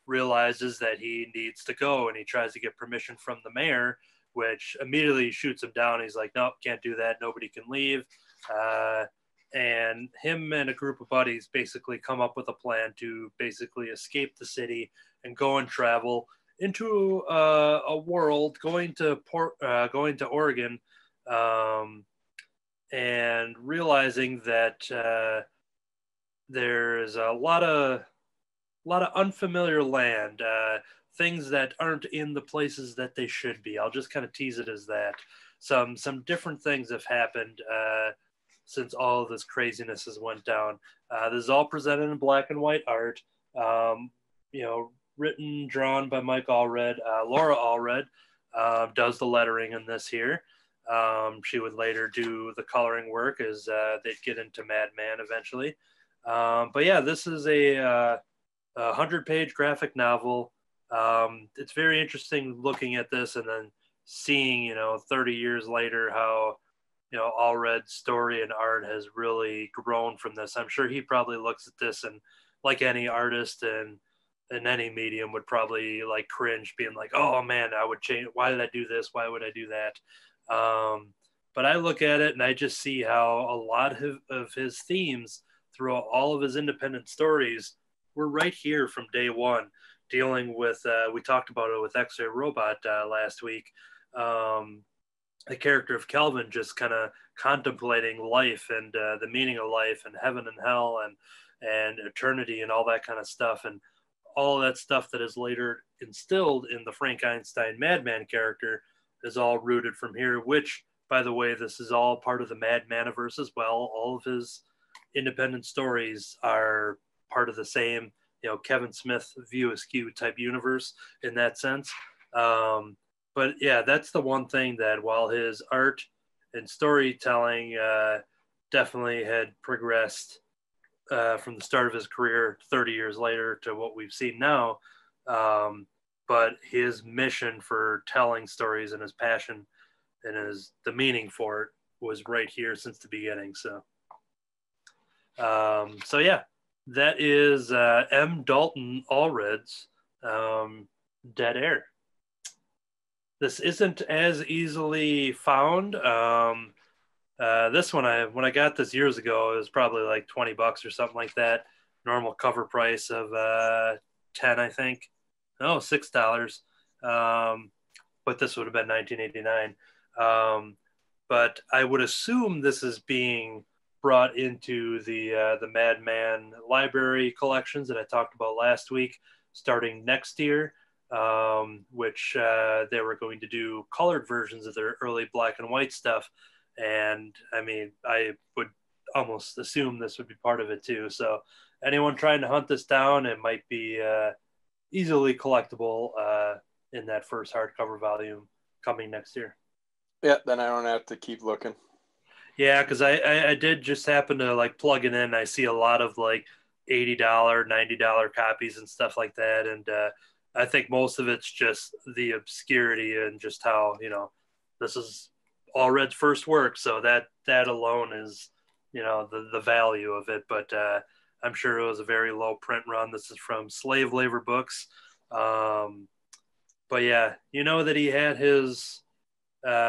realizes that he needs to go, and he tries to get permission from the mayor, which immediately shoots him down. He's like, nope, can't do that. Nobody can leave. And him and a group of buddies basically come up with a plan to basically escape the city and go and travel into a world, going to Oregon, and realizing that there's a lot of unfamiliar land, things that aren't in the places that they should be. I'll just kind of tease it as that. Some different things have happened since all of this craziness has went down. This is all presented in black and white art, written, drawn by Mike Allred. Laura Allred does the lettering in this here. She would later do the coloring work as they'd get into Madman eventually. But yeah, this is a 100-page graphic novel. It's very interesting looking at this and then seeing, 30 years later how, Allred's story and art has really grown from this. I'm sure he probably looks at this and, like any artist and in any medium, would probably like cringe, being like, oh man, I would change. Why did I do this? Why would I do that? But I look at it and I just see how a lot of his themes throughout all of his independent stories were right here from day one, dealing with, we talked about it with X-Ray Robot last week, the character of Kelvin just kind of contemplating life and the meaning of life and heaven and hell and eternity and all that kind of stuff. And all of that stuff that is later instilled in the Frankenstein Madman character is all rooted from here, which, by the way, this is all part of the Madmaniverse as well. All of his independent stories are part of the same, Kevin Smith View Askew type universe in that sense. But yeah, that's the one thing that while his art and storytelling definitely had progressed from the start of his career 30 years later to what we've seen now, but his mission for telling stories and his passion and the meaning for it was right here since the beginning. So yeah, that is M. Dalton Allred's Dead Air. This isn't as easily found. This one, when I got this years ago, it was probably like $20 or something like that. Normal cover price of $10, I think. No, $6. But this would have been 1989. But I would assume this is being brought into the Madman library collections that I talked about last week, starting next year. Which they were going to do colored versions of their early black and white stuff. And I mean, I would almost assume this would be part of it too. So anyone trying to hunt this down, it might be easily collectible in that first hardcover volume coming next year. Yeah, then I don't have to keep looking. Yeah, because I did just happen to like plug it in. I see a lot of like $80, $90 copies and stuff like that, and I think most of it's just the obscurity and just how this is all Red's first work, so that alone is the value of it. But I'm sure it was a very low print run. This is from Slave Labor Books, but yeah, that he had his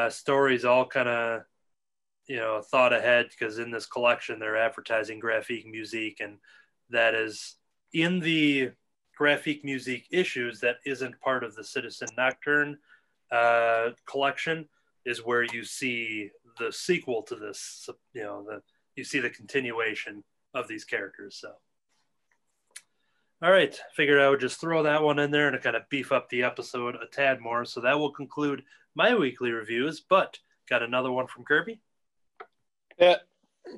stories all kind of thought ahead, because in this collection they're advertising graphic music, and that is in the graphic music issues that isn't part of the Citizen Nocturne collection, is where you see the sequel to this. You see the continuation of these characters. So all right, figured I would just throw that one in there and to kind of beef up the episode a tad more. So that will conclude my weekly reviews, but got another one from Kirby. Yeah,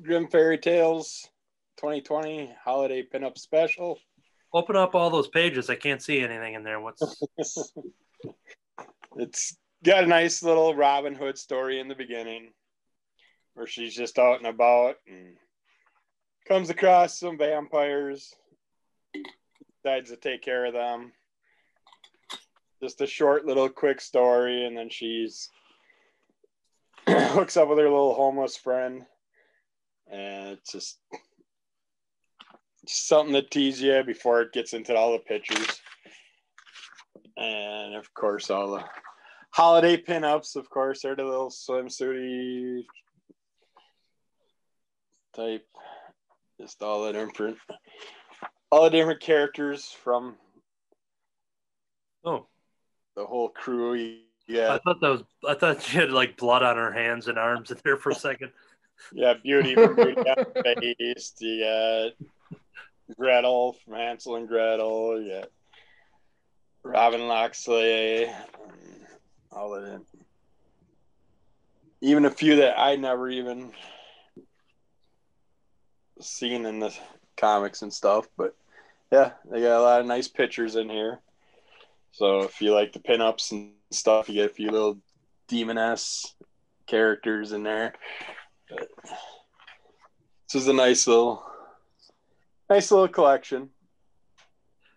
Grimm Fairy Tales 2020 Holiday Pinup Special. Open up all those pages. I can't see anything in there. What's It's got a nice little Robin Hood story in the beginning where she's just out and about and comes across some vampires, decides to take care of them. Just a short little quick story, and then she's hooks up with her little homeless friend, and it's just something to tease you before it gets into all the pictures. And of course, all the holiday pinups, of course, are the little swimsuity type, just all the different characters from the whole crew. Yeah, I thought she had like blood on her hands and arms in there for a second. Yeah, Beauty from Beauty and the Beast. You got Gretel from Hansel and Gretel. You got Robin Loxley. All of them. Even a few that I never even seen in the comics and stuff. But yeah, they got a lot of nice pictures in here. So if you like the pinups and stuff, you get a few little demoness characters in there. But this is a nice little collection.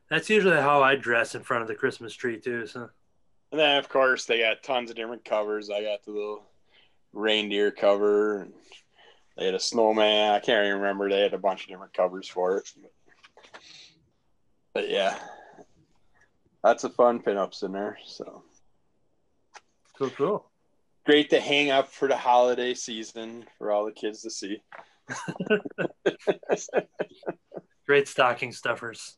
That's usually how I dress in front of the Christmas tree too. So, and then of course they got tons of different covers. I got the little reindeer cover, and they had a snowman. I can't even remember. They had a bunch of different covers for it. But yeah, lots of fun pinups in there. So cool. Great to hang up for the holiday season for all the kids to see. Great stocking stuffers.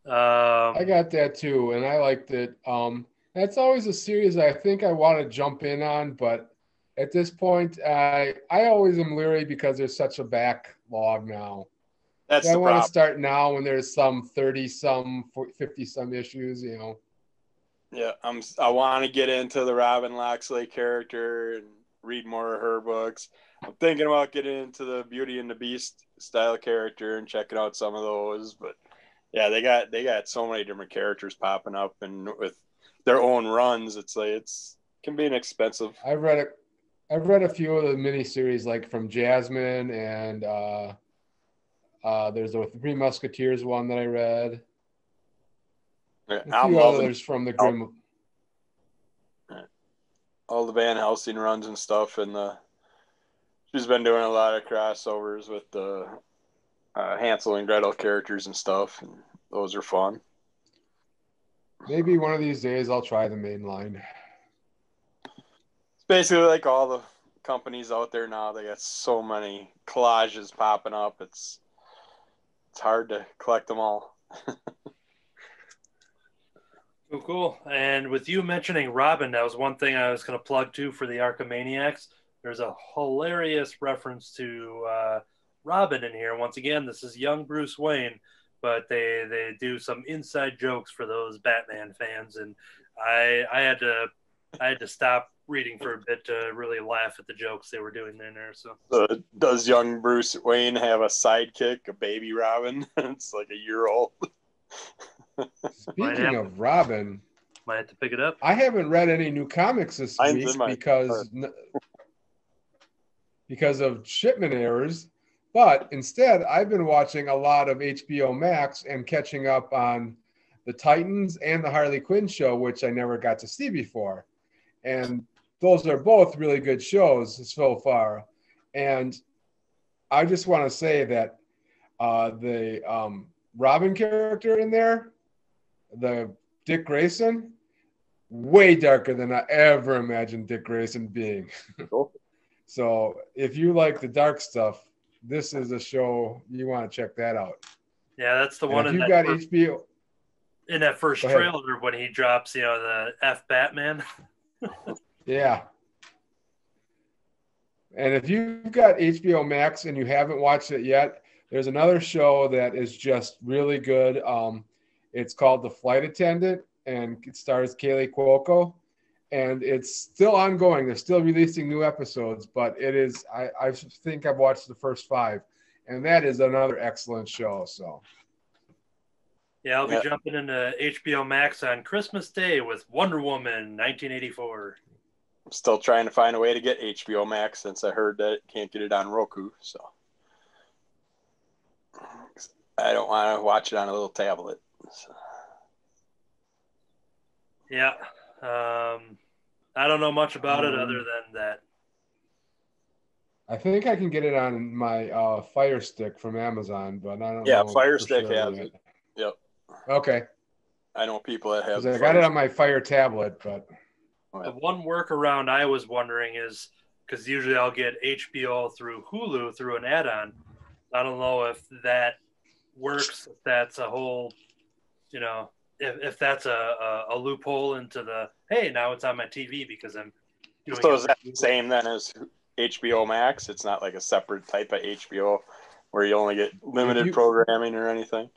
I got that too, and I liked it. That's always a series I think I want to jump in on, but at this point, I always am leery because there's such a backlog now. That's so the I want problem. to start now when there's some 30-some, 50-some issues, Yeah, I want to get into the Robin Loxley character and read more of her books. I'm thinking about getting into the Beauty and the Beast style character and checking out some of those. But yeah, they got so many different characters popping up, and with their own runs, it's can be an expensive. I've read a few of the miniseries, like from Jasmine, and there's the Three Musketeers one that I read. A few others from the Grimm. All the Van Helsing runs and stuff, and she's been doing a lot of crossovers with the Hansel and Gretel characters and stuff, and those are fun. Maybe one of these days I'll try the main line. It's basically like all the companies out there now. They got so many collages popping up. It's hard to collect them all. Cool. And with you mentioning Robin, that was one thing I was going to plug to for the Arkhamaniacs. There's a hilarious reference to Robin in here. Once again, this is young Bruce Wayne, but they do some inside jokes for those Batman fans, and I had to stop reading for a bit to really laugh at the jokes they were doing in there. So does young Bruce Wayne have a sidekick, a baby Robin? It's like a year old. Speaking of Robin, Might have to pick it up. I haven't read any new comics this Mine's week in my because of shipment errors. But instead, I've been watching a lot of HBO Max and catching up on the Titans and the Harley Quinn show, which I never got to see before. And those are both really good shows so far. And I just want to say that the Robin character in there, the Dick Grayson, way darker than I ever imagined Dick Grayson being. Cool. So if you like the dark stuff, this is a show you want to check that out. Yeah, that's the one. If you've got HBO, in that first trailer when he drops, the F Batman. Yeah. And if you've got HBO Max and you haven't watched it yet, there's another show that is just really good. It's called The Flight Attendant, and it stars Kaylee Cuoco. And it's still ongoing. They're still releasing new episodes, but it is, I think I've watched the first 5. And that is another excellent show. So, yeah, I'll be jumping into HBO Max on Christmas Day with Wonder Woman 1984. I'm still trying to find a way to get HBO Max since I heard that can't get it on Roku. So I don't want to watch it on a little tablet. So. Yeah. I don't know much about it other than that. I think I can get it on my Fire Stick from Amazon, but I don't know. Yeah, Fire Stick has it. Yep. Okay. I know people that have. I got it on my Fire tablet, but the one workaround I was wondering is because usually I'll get HBO through Hulu through an add-on. I don't know if that works. If that's a whole, if that's a loophole into the hey, now it's on my TV because I'm doing. So is that the same then as HBO Max? It's not like a separate type of HBO where you only get limited programming or anything.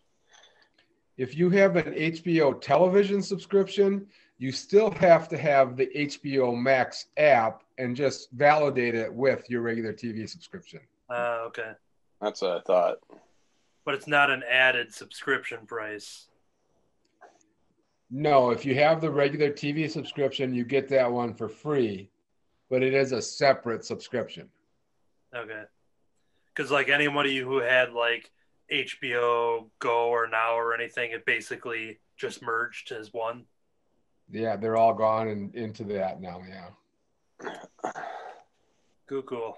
If you have an HBO television subscription, you still have to have the HBO Max app and just validate it with your regular TV subscription. Okay. That's what I thought. But it's not an added subscription price. No, if you have the regular TV subscription, you get that one for free, but it is a separate subscription. Okay. Because like anybody who had like HBO Go or Now or anything, it basically just merged as one. Yeah, they're all gone and into that now, yeah. Cool.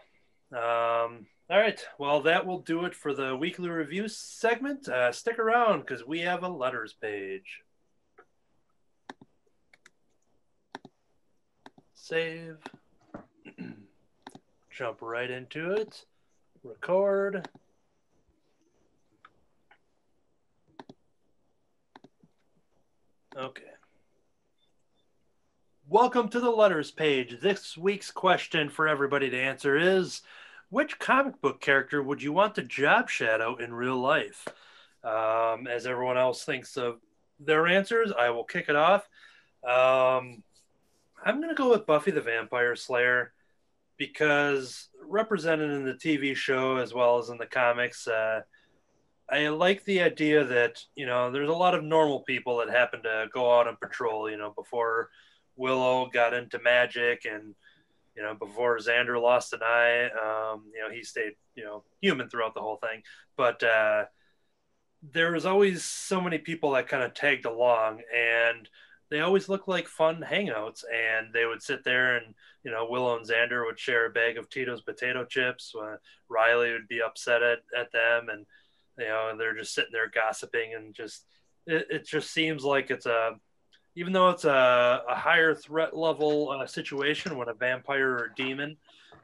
All right. Well, that will do it for the weekly review segment. Stick around because we have a letters page. Save. Jump right into it. Record. Okay. Welcome to the letters page. This week's question for everybody to answer is, which comic book character would you want to job shadow in real life? As everyone else thinks of their answers, I will kick it off. I'm going to go with Buffy the Vampire Slayer because represented in the TV show as well as in the comics, I like the idea that, there's a lot of normal people that happen to go out and patrol, before Willow got into magic and, before Xander lost an eye, he stayed, human throughout the whole thing. But there was always so many people that kind of tagged along, and they always looked like fun hangouts, and they would sit there and, Willow and Xander would share a bag of Tito's potato chips. Riley would be upset at them, and, they're just sitting there gossiping, and it just seems like even though it's a higher threat level situation when a vampire or demon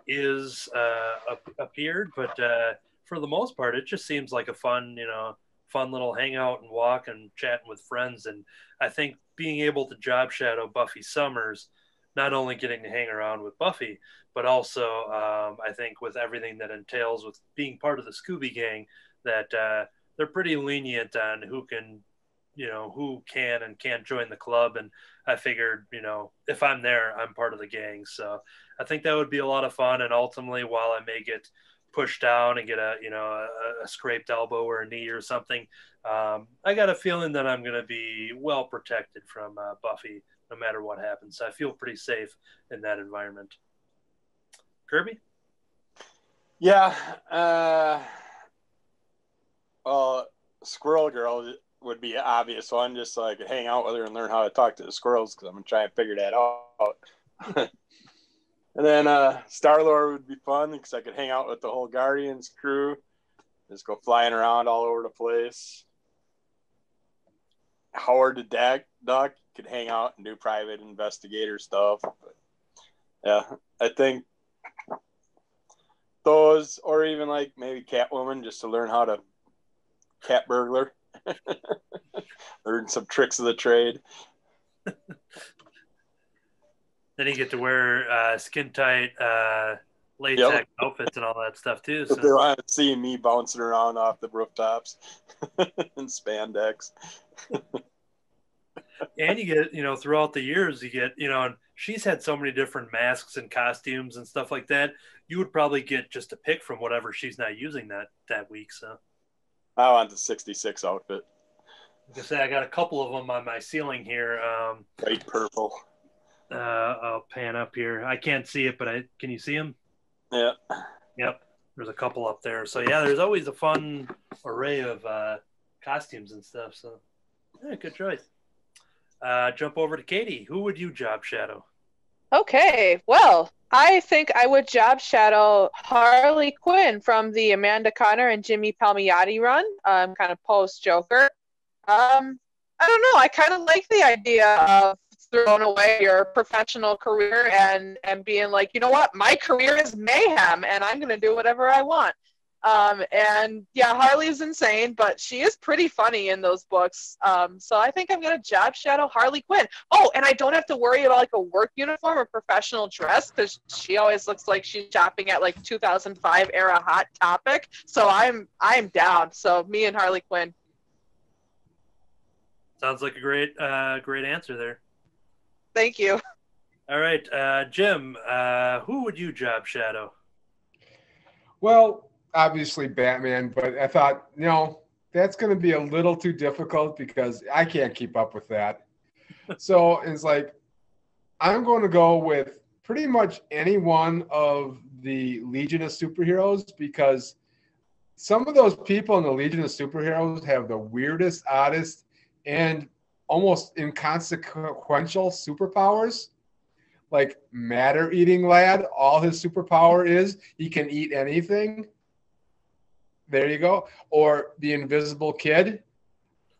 is appeared, but for the most part, it just seems like a fun little hangout and walk and chatting with friends. And I think being able to job shadow Buffy Summers, not only getting to hang around with Buffy, but also I think with everything that entails with being part of the Scooby Gang, that they're pretty lenient on who can and can't join the club. And I figured, if I'm there, I'm part of the gang. So I think that would be a lot of fun. And ultimately, while I may get pushed down and get a scraped elbow or a knee or something, I got a feeling that I'm going to be well protected from Buffy no matter what happens. So I feel pretty safe in that environment. Kirby? Yeah. Well, Squirrel Girl would be an obvious one, just so I could hang out with her and learn how to talk to the squirrels, because I'm going to try and figure that out. And then Star-Lord would be fun, because I could hang out with the whole Guardians crew, just go flying around all over the place. Howard the Duck could hang out and do private investigator stuff. But yeah, I think those, or even like maybe Catwoman, just to learn how to cat burglar. Learn some tricks of the trade. Then you get to wear skin tight latex outfits and all that stuff too. So. If they want to see me bouncing around off the rooftops in spandex. And you get, throughout the years, you get, and she's had so many different masks and costumes and stuff like that. You would probably get just a pick from whatever she's not using that week. So I want the 66 outfit. Like I say, I got a couple of them on my ceiling here. Bright purple. I'll pan up here. I can't see it, but can you see them? Yeah. Yep. There's a couple up there. So yeah, there's always a fun array of costumes and stuff. So yeah, good choice. Jump over to Katie. Who would you job shadow? Okay, well, I think I would job shadow Harley Quinn from the Amanda Conner and Jimmy Palmiotti run, kind of post Joker. I don't know. I kind of like the idea of throwing away your professional career and being like, you know what, my career is mayhem, and I'm going to do whatever I want. And yeah, Harley's insane, but she is pretty funny in those books. So I think I'm going to job shadow Harley Quinn. Oh, and I don't have to worry about like a work uniform or professional dress, because she always looks like she's shopping at like 2005 era Hot Topic. So I'm down. So me and Harley Quinn. Sounds like a great answer there. Thank you. All right, Jim, who would you job shadow? Well, obviously Batman, but I thought, that's going to be a little too difficult because I can't keep up with that. So it's like, I'm going to go with pretty much any one of the Legion of Superheroes, because some of those people in the Legion of Superheroes have the weirdest, oddest, and almost inconsequential superpowers. Like Matter Eating Lad, all his superpower is he can eat anything. There you go. Or the Invisible Kid.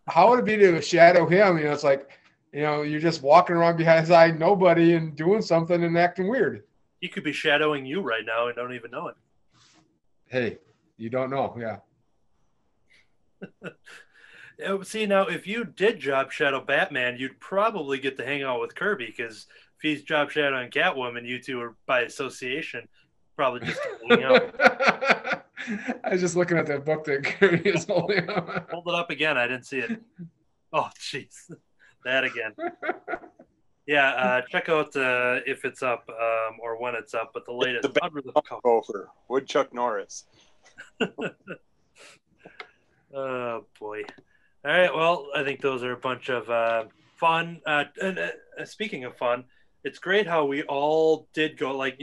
How would it be to shadow him? It's like, you're just walking around behind side nobody and doing something and acting weird. He could be shadowing you right now and don't even know it. Hey, you don't know, yeah. See, now, if you did job shadow Batman, you'd probably get to hang out with Kirby, because if he's job shadowing Catwoman, you two are by association probably just hang out. I was just looking at that book that Kirby is holding up. Hold it up again. I didn't see it. Oh, jeez. That again. Yeah, check out if it's up or when it's up, but the latest. Gopher, Woodchuck Norris. Oh, boy. All right, well, I think those are a bunch of fun. And speaking of fun, it's great how we all did go, like,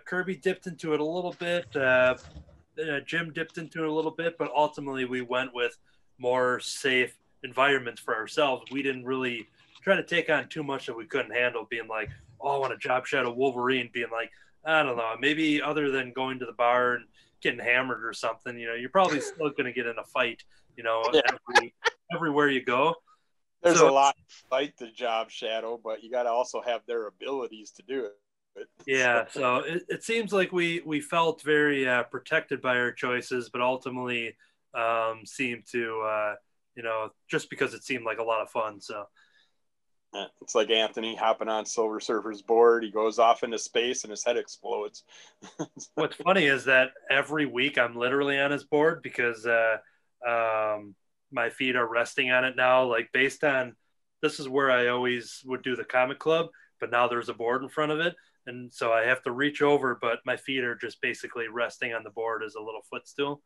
Kirby dipped into it a little bit, Jim dipped into it a little bit, but ultimately we went with more safe environments for ourselves. We didn't really try to take on too much that we couldn't handle, being like, oh, I want to job shadow Wolverine, being like, I don't know, maybe other than going to the bar and getting hammered or something, you're probably still going to get in a fight, everywhere you go. There's a lot to fight the job shadow, but you got to also have their abilities to do it. Yeah, so it seems like we felt very protected by our choices, but ultimately seemed to, just because it seemed like a lot of fun. So it's like Anthony hopping on Silver Surfer's board. He goes off into space and his head explodes. What's funny is that every week I'm literally on his board, because my feet are resting on it now. Like, based on, this is where I always would do the comic club, but now there's a board in front of it. And so I have to reach over, but my feet are just basically resting on the board as a little footstool.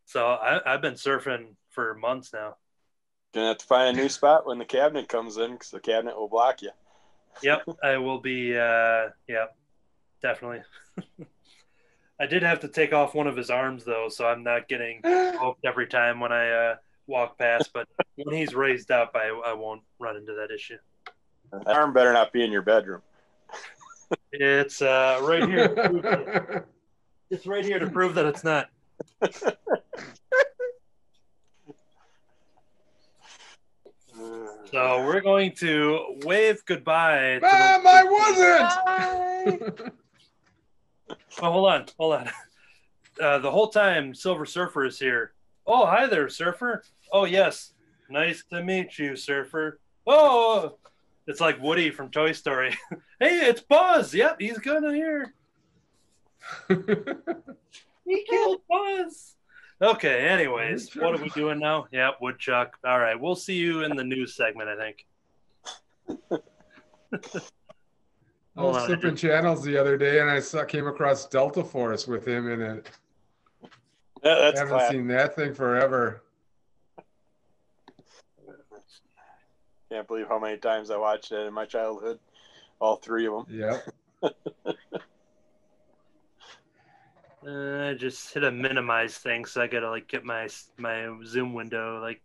So I've been surfing for months now. Gonna have to find a new spot when the cabinet comes in, because the cabinet will block you. Yep, I will be. Yep, definitely. I did have to take off one of his arms though, so I'm not getting poked every time when I walk past. But when he's raised up, I won't run into that issue. That arm better not be in your bedroom. It's right here. It's right here to prove that it's not. So we're going to wave goodbye. Mom, I wasn't. Oh, hold on. The whole time, Silver Surfer is here. Oh, hi there, Surfer. Oh, yes. Nice to meet you, Surfer. Oh, it's like Woody from Toy Story. Hey, it's Buzz. Yep, he's gonna hear. He killed Buzz. Okay, anyways, what are we doing now? Yeah, Woodchuck. All right, we'll see you in the news segment, I think. I was flipping channels the other day, and I came across Delta Force with him in it. Yeah, that's I haven't seen that thing forever. Can't believe how many times I watched it in my childhood. All three of them. Yep. I just hit a minimize thing, so I gotta like get my zoom window like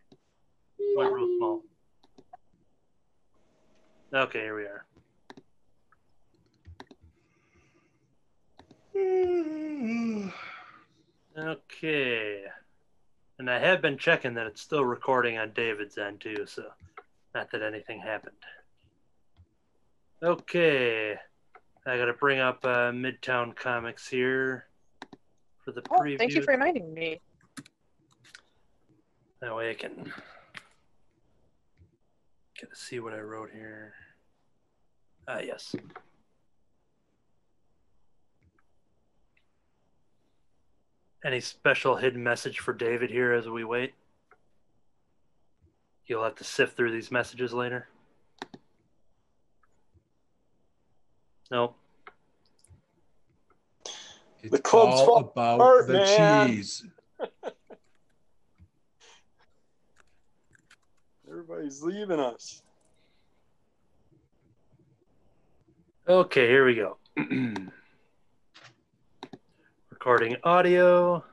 real small. Okay, here we are. Okay, and I have been checking that it's still recording on David's end too, so not that anything happened. Okay, I gotta bring up Midtown Comics here for the preview. Thank you for reminding me. That way I can get to see what I wrote here. Yes. Any special hidden message for David here as we wait? You'll have to sift through these messages later. Nope. It's the club's all about apart, the man. cheese. Everybody's leaving us. Okay, here we go. Recording audio. All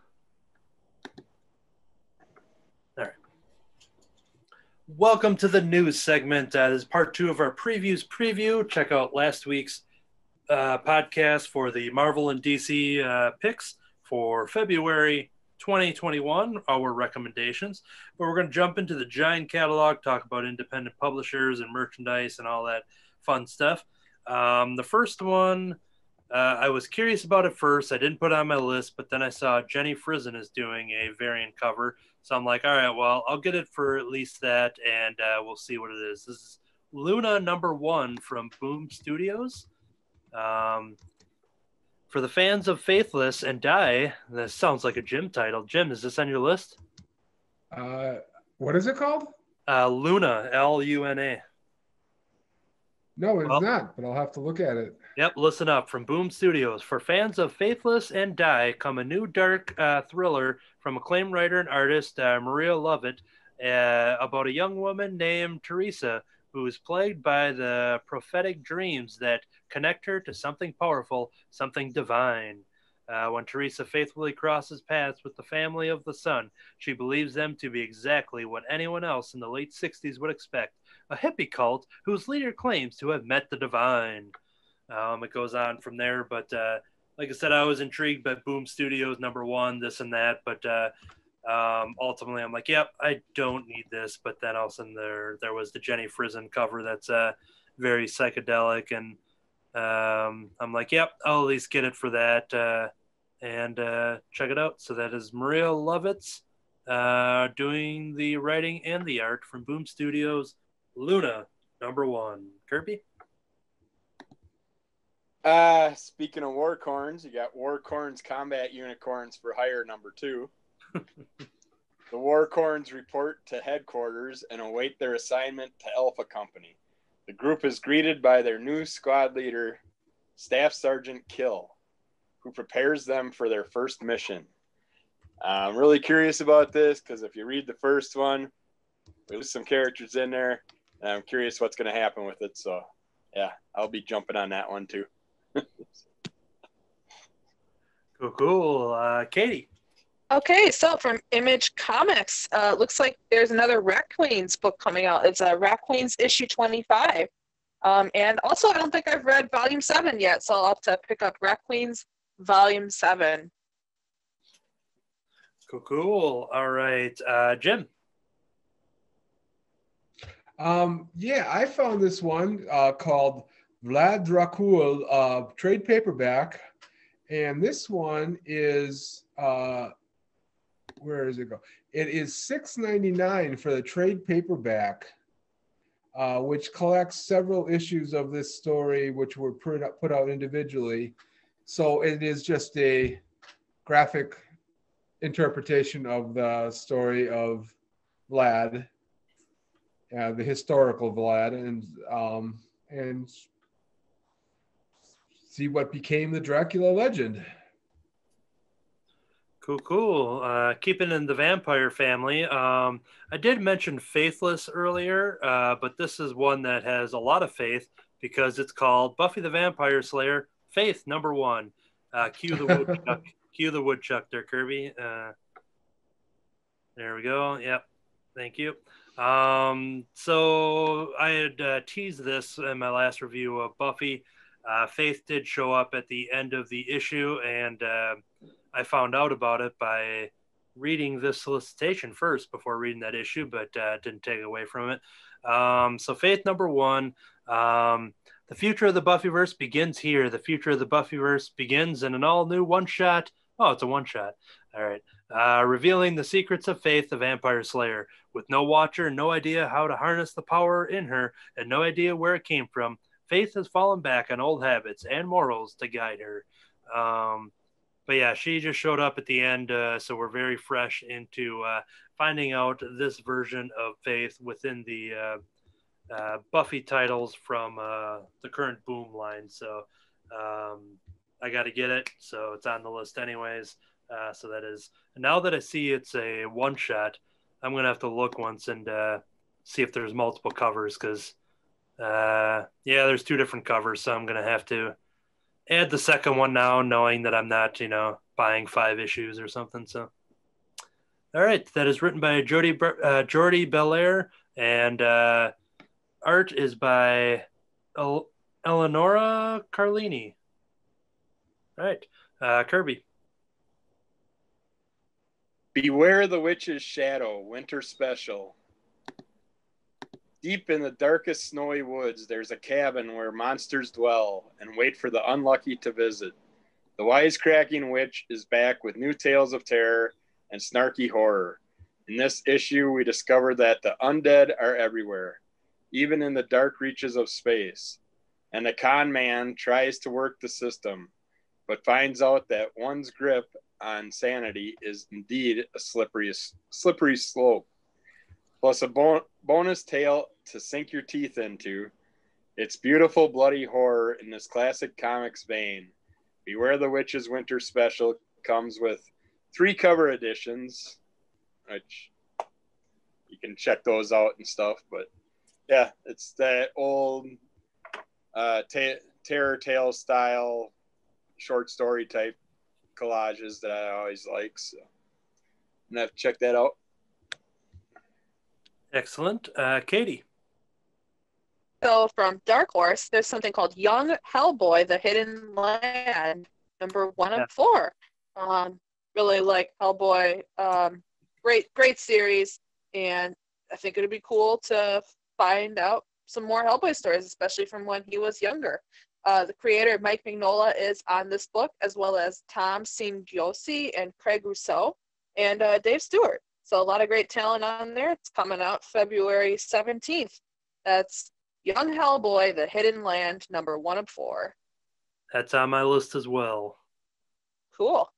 right. Welcome to the news segment. This is part 2 of our previews preview. Check out last week's podcast for the Marvel and DC picks for February 2021, our recommendations. But we're going to jump into the giant catalog, talk about independent publishers and merchandise and all that fun stuff. The first one, I was curious about it first. I didn't put it on my list, but then I saw Jenny Frison is doing a variant cover. So I'm like, all right, well, I'll get it for at least that, and we'll see what it is. This is Luna #1 from Boom Studios. For the fans of Faithless and Die, this sounds like a Jim title. Jim, is this on your list? What is it called? Luna, Luna. No, it's not, but I'll have to look at it. Yep, listen up. From Boom Studios. For fans of Faithless and Die, come a new dark thriller from acclaimed writer and artist Maria Lovett about a young woman named Teresa who is plagued by the prophetic dreams that connect her to something powerful, something divine. When Teresa faithfully crosses paths with the family of the Sun, she believes them to be exactly what anyone else in the late 60s would expect, a hippie cult whose leader claims to have met the divine. It goes on from there, but like I said, I was intrigued by Boom Studios #1, this and that, but ultimately I'm like, yep, I don't need this. But then all of a sudden there was the Jenny Frison cover that's very psychedelic, and I'm like, yep, I'll at least get it for that and check it out. So that is Maria Lovitz doing the writing and the art from Boom Studios, Luna #1. Kirby? Speaking of Warcorns, you got Warcorns Combat Unicorns for Hire #2. The Warcorns report to headquarters and await their assignment to Alpha Company. The group is greeted by their new squad leader, Staff Sergeant Kill, who prepares them for their first mission. I'm really curious about this because if you read the first one, we lose some characters in there, and I'm curious what's going to happen with it. So, yeah, I'll be jumping on that one too. Cool. Katie. Okay, so from Image Comics, looks like there's another Rat Queens book coming out. It's Rat Queens issue 25. And also, I don't think I've read Volume 7 yet, so I'll have to pick up Rat Queens Volume 7. Cool. All right. Jim. Yeah, I found this one called Vlad Dracul, trade paperback. And this one is, where does it go? It is $6.99 for the trade paperback, which collects several issues of this story, which were put out individually. So it is just a graphic interpretation of the story of Vlad, the historical Vlad, and see what became the Dracula legend. Cool. Keeping in the vampire family, I did mention Faithless earlier, but this is one that has a lot of faith because it's called Buffy the Vampire Slayer, Faith #1. Cue the woodchuck. Cue the woodchuck there, Kirby. There we go. Yep. Thank you. So I had teased this in my last review of Buffy. Faith did show up at the end of the issue, and I found out about it by reading this solicitation first before reading that issue, but didn't take away from it. So Faith #1, the future of the Buffyverse begins here. The future of the Buffyverse begins in an all-new one-shot. Oh, it's a one-shot. All right. Revealing the secrets of Faith, the Vampire Slayer. With no watcher, no idea how to harness the power in her, and no idea where it came from, Faith has fallen back on old habits and morals to guide her. But yeah, she just showed up at the end, so we're very fresh into finding out this version of Faith within the Buffy titles from the current Boom line. So I got to get it, so it's on the list anyways. So that is, now that I see it's a one-shot, I'm going to have to look once and see if there's multiple covers, because yeah, there's 2 different covers, so I'm going to have to add the second one now, knowing that I'm not, buying 5 issues or something. So, all right, that is written by Jordi Belair, and art is by Eleonora Carlini. All right, Kirby. Beware the Witch's Shadow, Winter Special. Deep in the darkest snowy woods, there's a cabin where monsters dwell and wait for the unlucky to visit. The wisecracking witch is back with new tales of terror and snarky horror. In this issue, we discover that the undead are everywhere, even in the dark reaches of space. And the con man tries to work the system, but finds out that one's grip on sanity is indeed a slippery slope. Plus a bonus tale to sink your teeth into. It's beautiful, bloody horror in this classic comics vein. Beware the Witch's Winter Special comes with 3 cover editions, which you can check those out and stuff. But yeah, it's that old terror tale style short story type collages that I always like. So I'm gonna have to check that out. Excellent. Katie. So from Dark Horse, there's something called Young Hellboy, The Hidden Land, #1 of 4. Really like Hellboy. Great series, and I think it'd be cool to find out some more Hellboy stories, especially from when he was younger. The creator, Mike Mignola, is on this book, as well as Tom Singiosi and Craig Rousseau and Dave Stewart. So a lot of great talent on there. It's coming out February 17th. That's Young Hellboy, The Hidden Land, #1 of 4. That's on my list as well. Cool.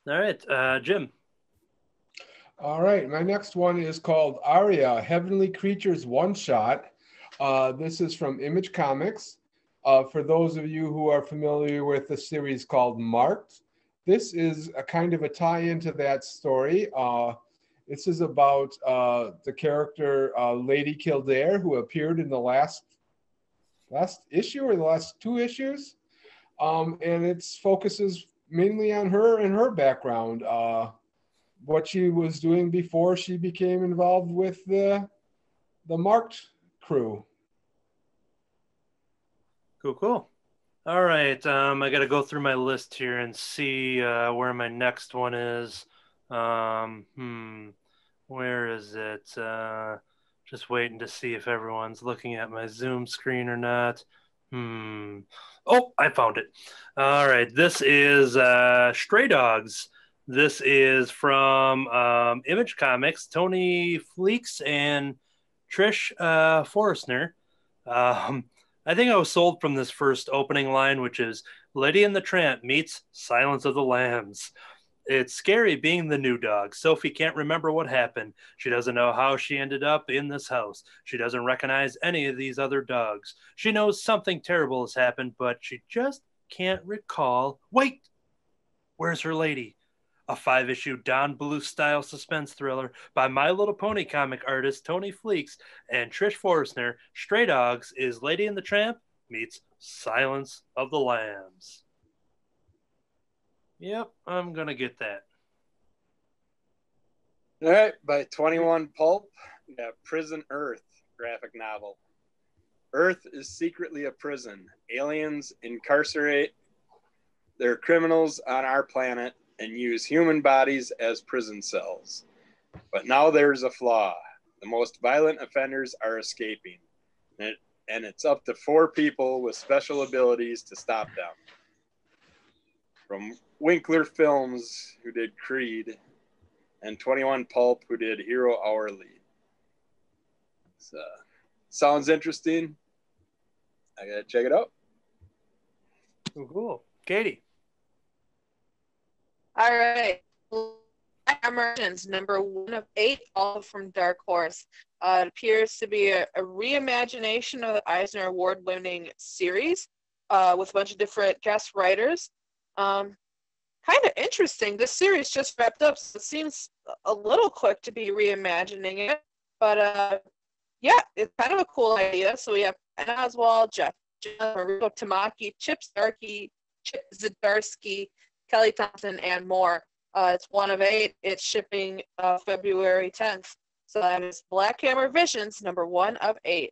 All right, Jim. All right, my next one is called Arya, Heavenly Creatures One Shot. This is from Image Comics. For those of you who are familiar with the series called Marked, this is a kind of a tie-in to that story. This is about the character Lady Kildare, who appeared in the last issue or the last 2 issues. And it focuses mainly on her and her background, what she was doing before she became involved with the Marked crew. Cool. All right, I got to go through my list here and see where my next one is. Where is it? Just waiting to see if everyone's looking at my Zoom screen or not. Oh, I found it. All right, this is Stray Dogs. This is from Image Comics, Tony Fleeks and Trish Forrestner. I think I was sold from this first opening line, which is Lady and the Tramp meets Silence of the Lambs. It's scary being the new dog. Sophie can't remember what happened. She doesn't know how she ended up in this house. She doesn't recognize any of these other dogs. She knows something terrible has happened, but she just can't recall. Wait! Where's her lady? A 5-issue Don Bluth-style suspense thriller by My Little Pony comic artist Tony Fleeks and Trish Forrestner. Stray Dogs is Lady and the Tramp meets Silence of the Lambs. Yep, I'm going to get that. All right, by 21 Pulp, we got Prison Earth graphic novel. Earth is secretly a prison. Aliens incarcerate their criminals on our planet and use human bodies as prison cells. But now there's a flaw. The most violent offenders are escaping. And it's up to 4 people with special abilities to stop them. From Winkler Films, who did Creed, and 21 Pulp, who did Hero Hourly. So, sounds interesting. I gotta check it out. Cool. Katie. All right. Emergence, number 1 of 8, all from Dark Horse. It appears to be a reimagination of the Eisner Award-winning series with a bunch of different guest writers. Kind of interesting. This series just wrapped up, so it seems a little quick to be reimagining it. But yeah, it's kind of a cool idea. So we have Ben Oswald, Jeff John, Maruko Tamaki, Chip Zdarsky, Kelly Thompson, and more. It's 1 of 8. It's shipping February 10th. So that is Black Hammer Visions, number 1 of 8.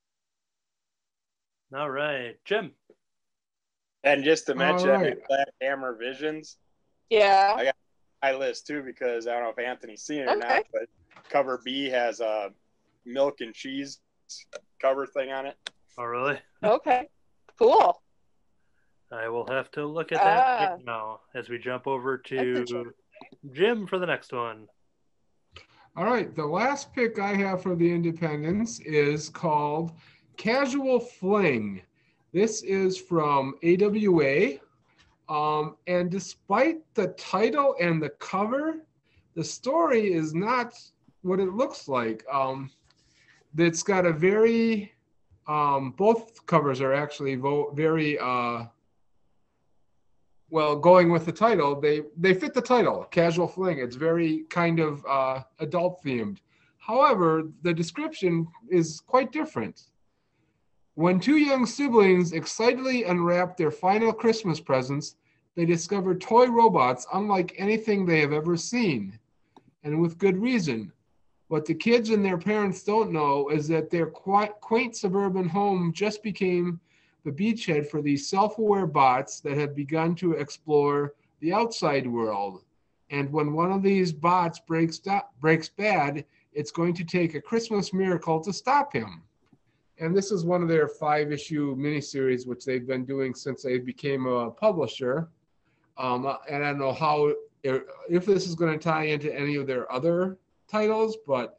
All right. Jim. And just to mention, right. Black Hammer Visions. Yeah. I got my list too, because I don't know if Anthony's seen it or Okay. not, but cover B has a milk and cheese cover thing on it. Oh, really? Okay. Cool. I will have to look at that right now as we jump over to Jim for the next one. All right, the last pick I have for the Independents is called Casual Fling. This is from AWA. And despite the title and the cover, the story is not what it looks like. It's got a very, both covers are actually very, well, going with the title, they fit the title, Casual Fling. It's very kind of adult themed. However, the description is quite different. When 2 young siblings excitedly unwrap their final Christmas presents, they discover toy robots unlike anything they have ever seen, and with good reason. What the kids and their parents don't know is that their quaint suburban home just became the beachhead for these self-aware bots that have begun to explore the outside world. And when one of these bots breaks bad, it's going to take a Christmas miracle to stop him. And this is one of their 5-issue miniseries, which they've been doing since they became a publisher. And I don't know how, if this is going to tie into any of their other titles, but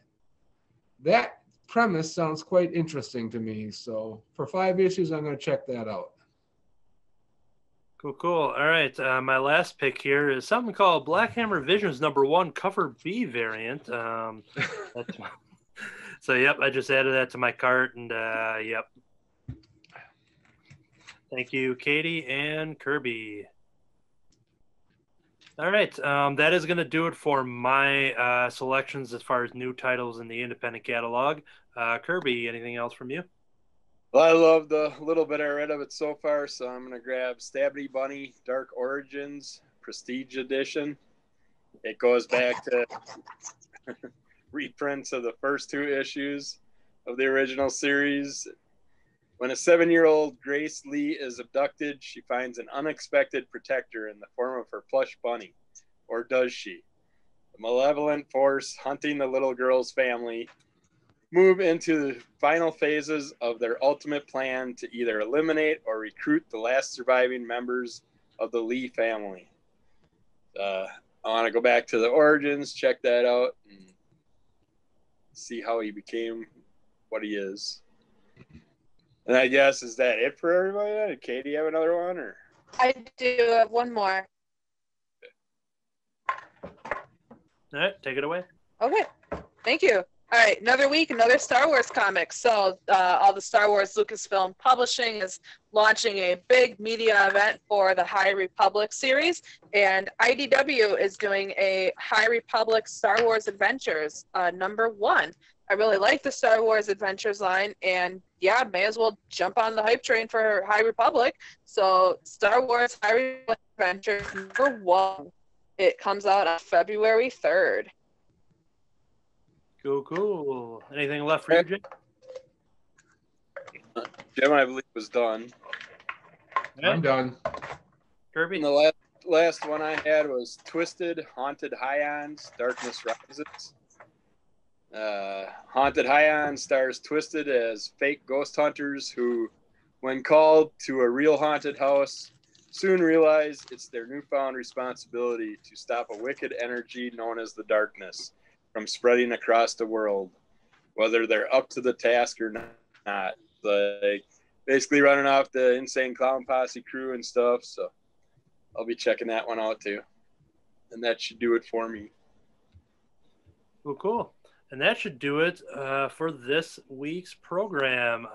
that premise sounds quite interesting to me. So for 5 issues, I'm going to check that out. Cool. All right. My last pick here is something called Black Hammer Visions number 1 cover B variant. So, yep, I just added that to my cart, and yep. Thank you, Katie and Kirby. All right. That is going to do it for my selections as far as new titles in the independent catalog. Kirby, anything else from you? Well, I love the little bit I read of it so far, so I'm going to grab Stabby Bunny Dark Origins Prestige Edition. It goes back to reprints of the first 2 issues of the original series. When a 7-year-old Grace Lee is abducted, she finds an unexpected protector in the form of her plush bunny. Or does she? The malevolent force hunting the little girl's family move into the final phases of their ultimate plan to either eliminate or recruit the last surviving members of the Lee family. I want to go back to the origins, check that out, and see how he became what he is. And I guess, is that it for everybody? Did Katie have another one? Or I do have one more. All right, take it away. Okay, thank you. All right, another week, another Star Wars comic. So all the Star Wars Lucasfilm Publishing is launching a big media event for the High Republic series, and IDW is doing a High Republic Star Wars Adventures #1. I really like the Star Wars Adventures line, and yeah, may as well jump on the hype train for High Republic. So Star Wars High Republic Adventures #1. It comes out on February 3rd. Cool. Anything left for you, Jim? Jim, I believe, was done. I'm done. Kirby? And the last one I had was Twisted Haunted Highons Darkness Rises. Haunted Highons stars Twisted as fake ghost hunters who, when called to a real haunted house, soon realize it's their newfound responsibility to stop a wicked energy known as the darkness from spreading across the world, whether they're up to the task or not. Like, basically running off the Insane Clown Posse crew and stuff, so I'll be checking that one out too. And that should do it for me. Well, cool. And that should do it for this week's program.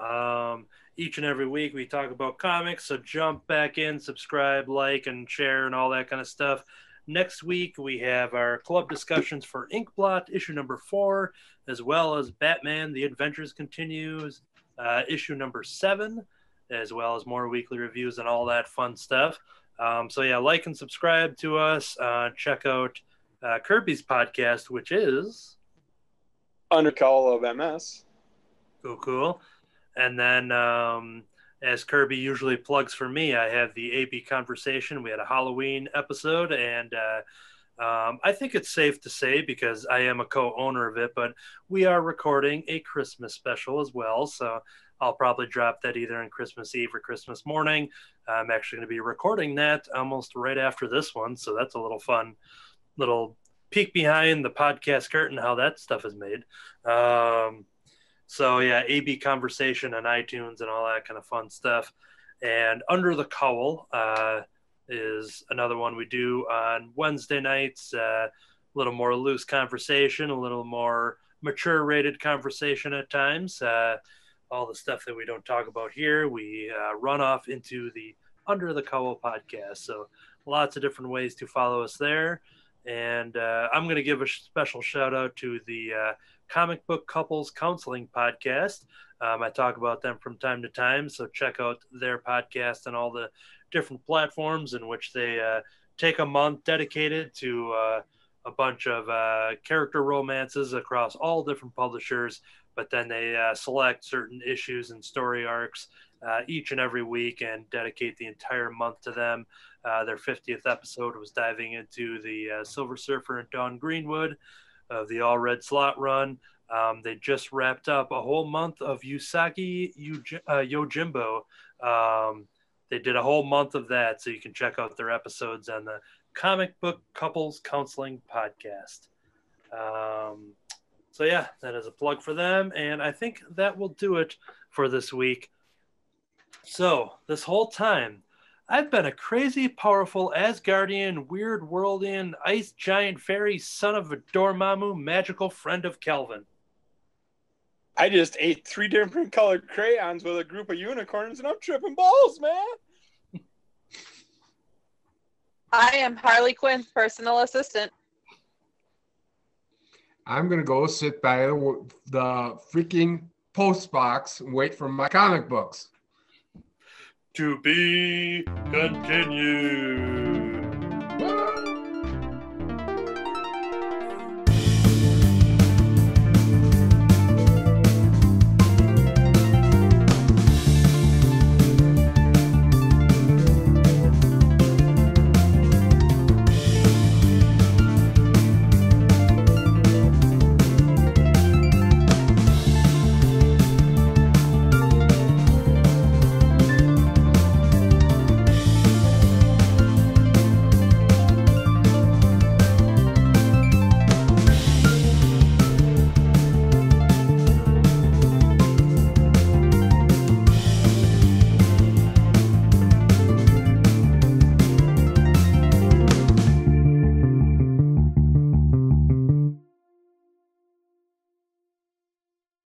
Each and every week we talk about comics, so jump back in, subscribe, like, and share, and all that kind of stuff. Next week we have our club discussions for Inkblot, issue #4, as well as Batman: The Adventures Continues, issue #7, as well as more weekly reviews and all that fun stuff. So yeah, like and subscribe to us. Check out Kirby's podcast, which is Under Cowl of MS. Cool. And then, as Kirby usually plugs for me, I have the AB Conversation. We had a Halloween episode, and I think it's safe to say, because I am a co-owner of it, but we are recording a Christmas special as well, so I'll probably drop that either on Christmas Eve or Christmas morning. I'm actually going to be recording that almost right after this one, so that's a little fun little peek behind the podcast curtain, how that stuff is made. So yeah, AB Conversation on iTunes and all that kind of fun stuff. And Under the Cowl is another one we do on Wednesday nights. A little more loose conversation, a little more mature rated conversation at times. All the stuff that we don't talk about here, we run off into the Under the Cowl podcast. So lots of different ways to follow us there. And I'm going to give a special shout out to the Comic Book Couples Counseling podcast. I talk about them from time to time, so check out their podcast and all the different platforms in which they take a month dedicated to a bunch of character romances across all different publishers, but then they select certain issues and story arcs each and every week and dedicate the entire month to them. Their 50th episode was diving into the Silver Surfer and Dawn Greenwood of the All Red Slot run. They just wrapped up a whole month of Usagi Yojimbo. They did a whole month of that, so you can check out their episodes on the Comic Book Couples Counseling podcast. So yeah, that is a plug for them, and I think that will do it for this week. So this whole time, I've been a crazy, powerful, Asgardian, weird worldian, ice giant fairy, son of a Dormammu, magical friend of Kelvin. I just ate 3 different colored crayons with a group of unicorns, and I'm tripping balls, man. I am Harley Quinn's personal assistant. I'm going to go sit by the freaking post box and wait for my comic books. To be continued.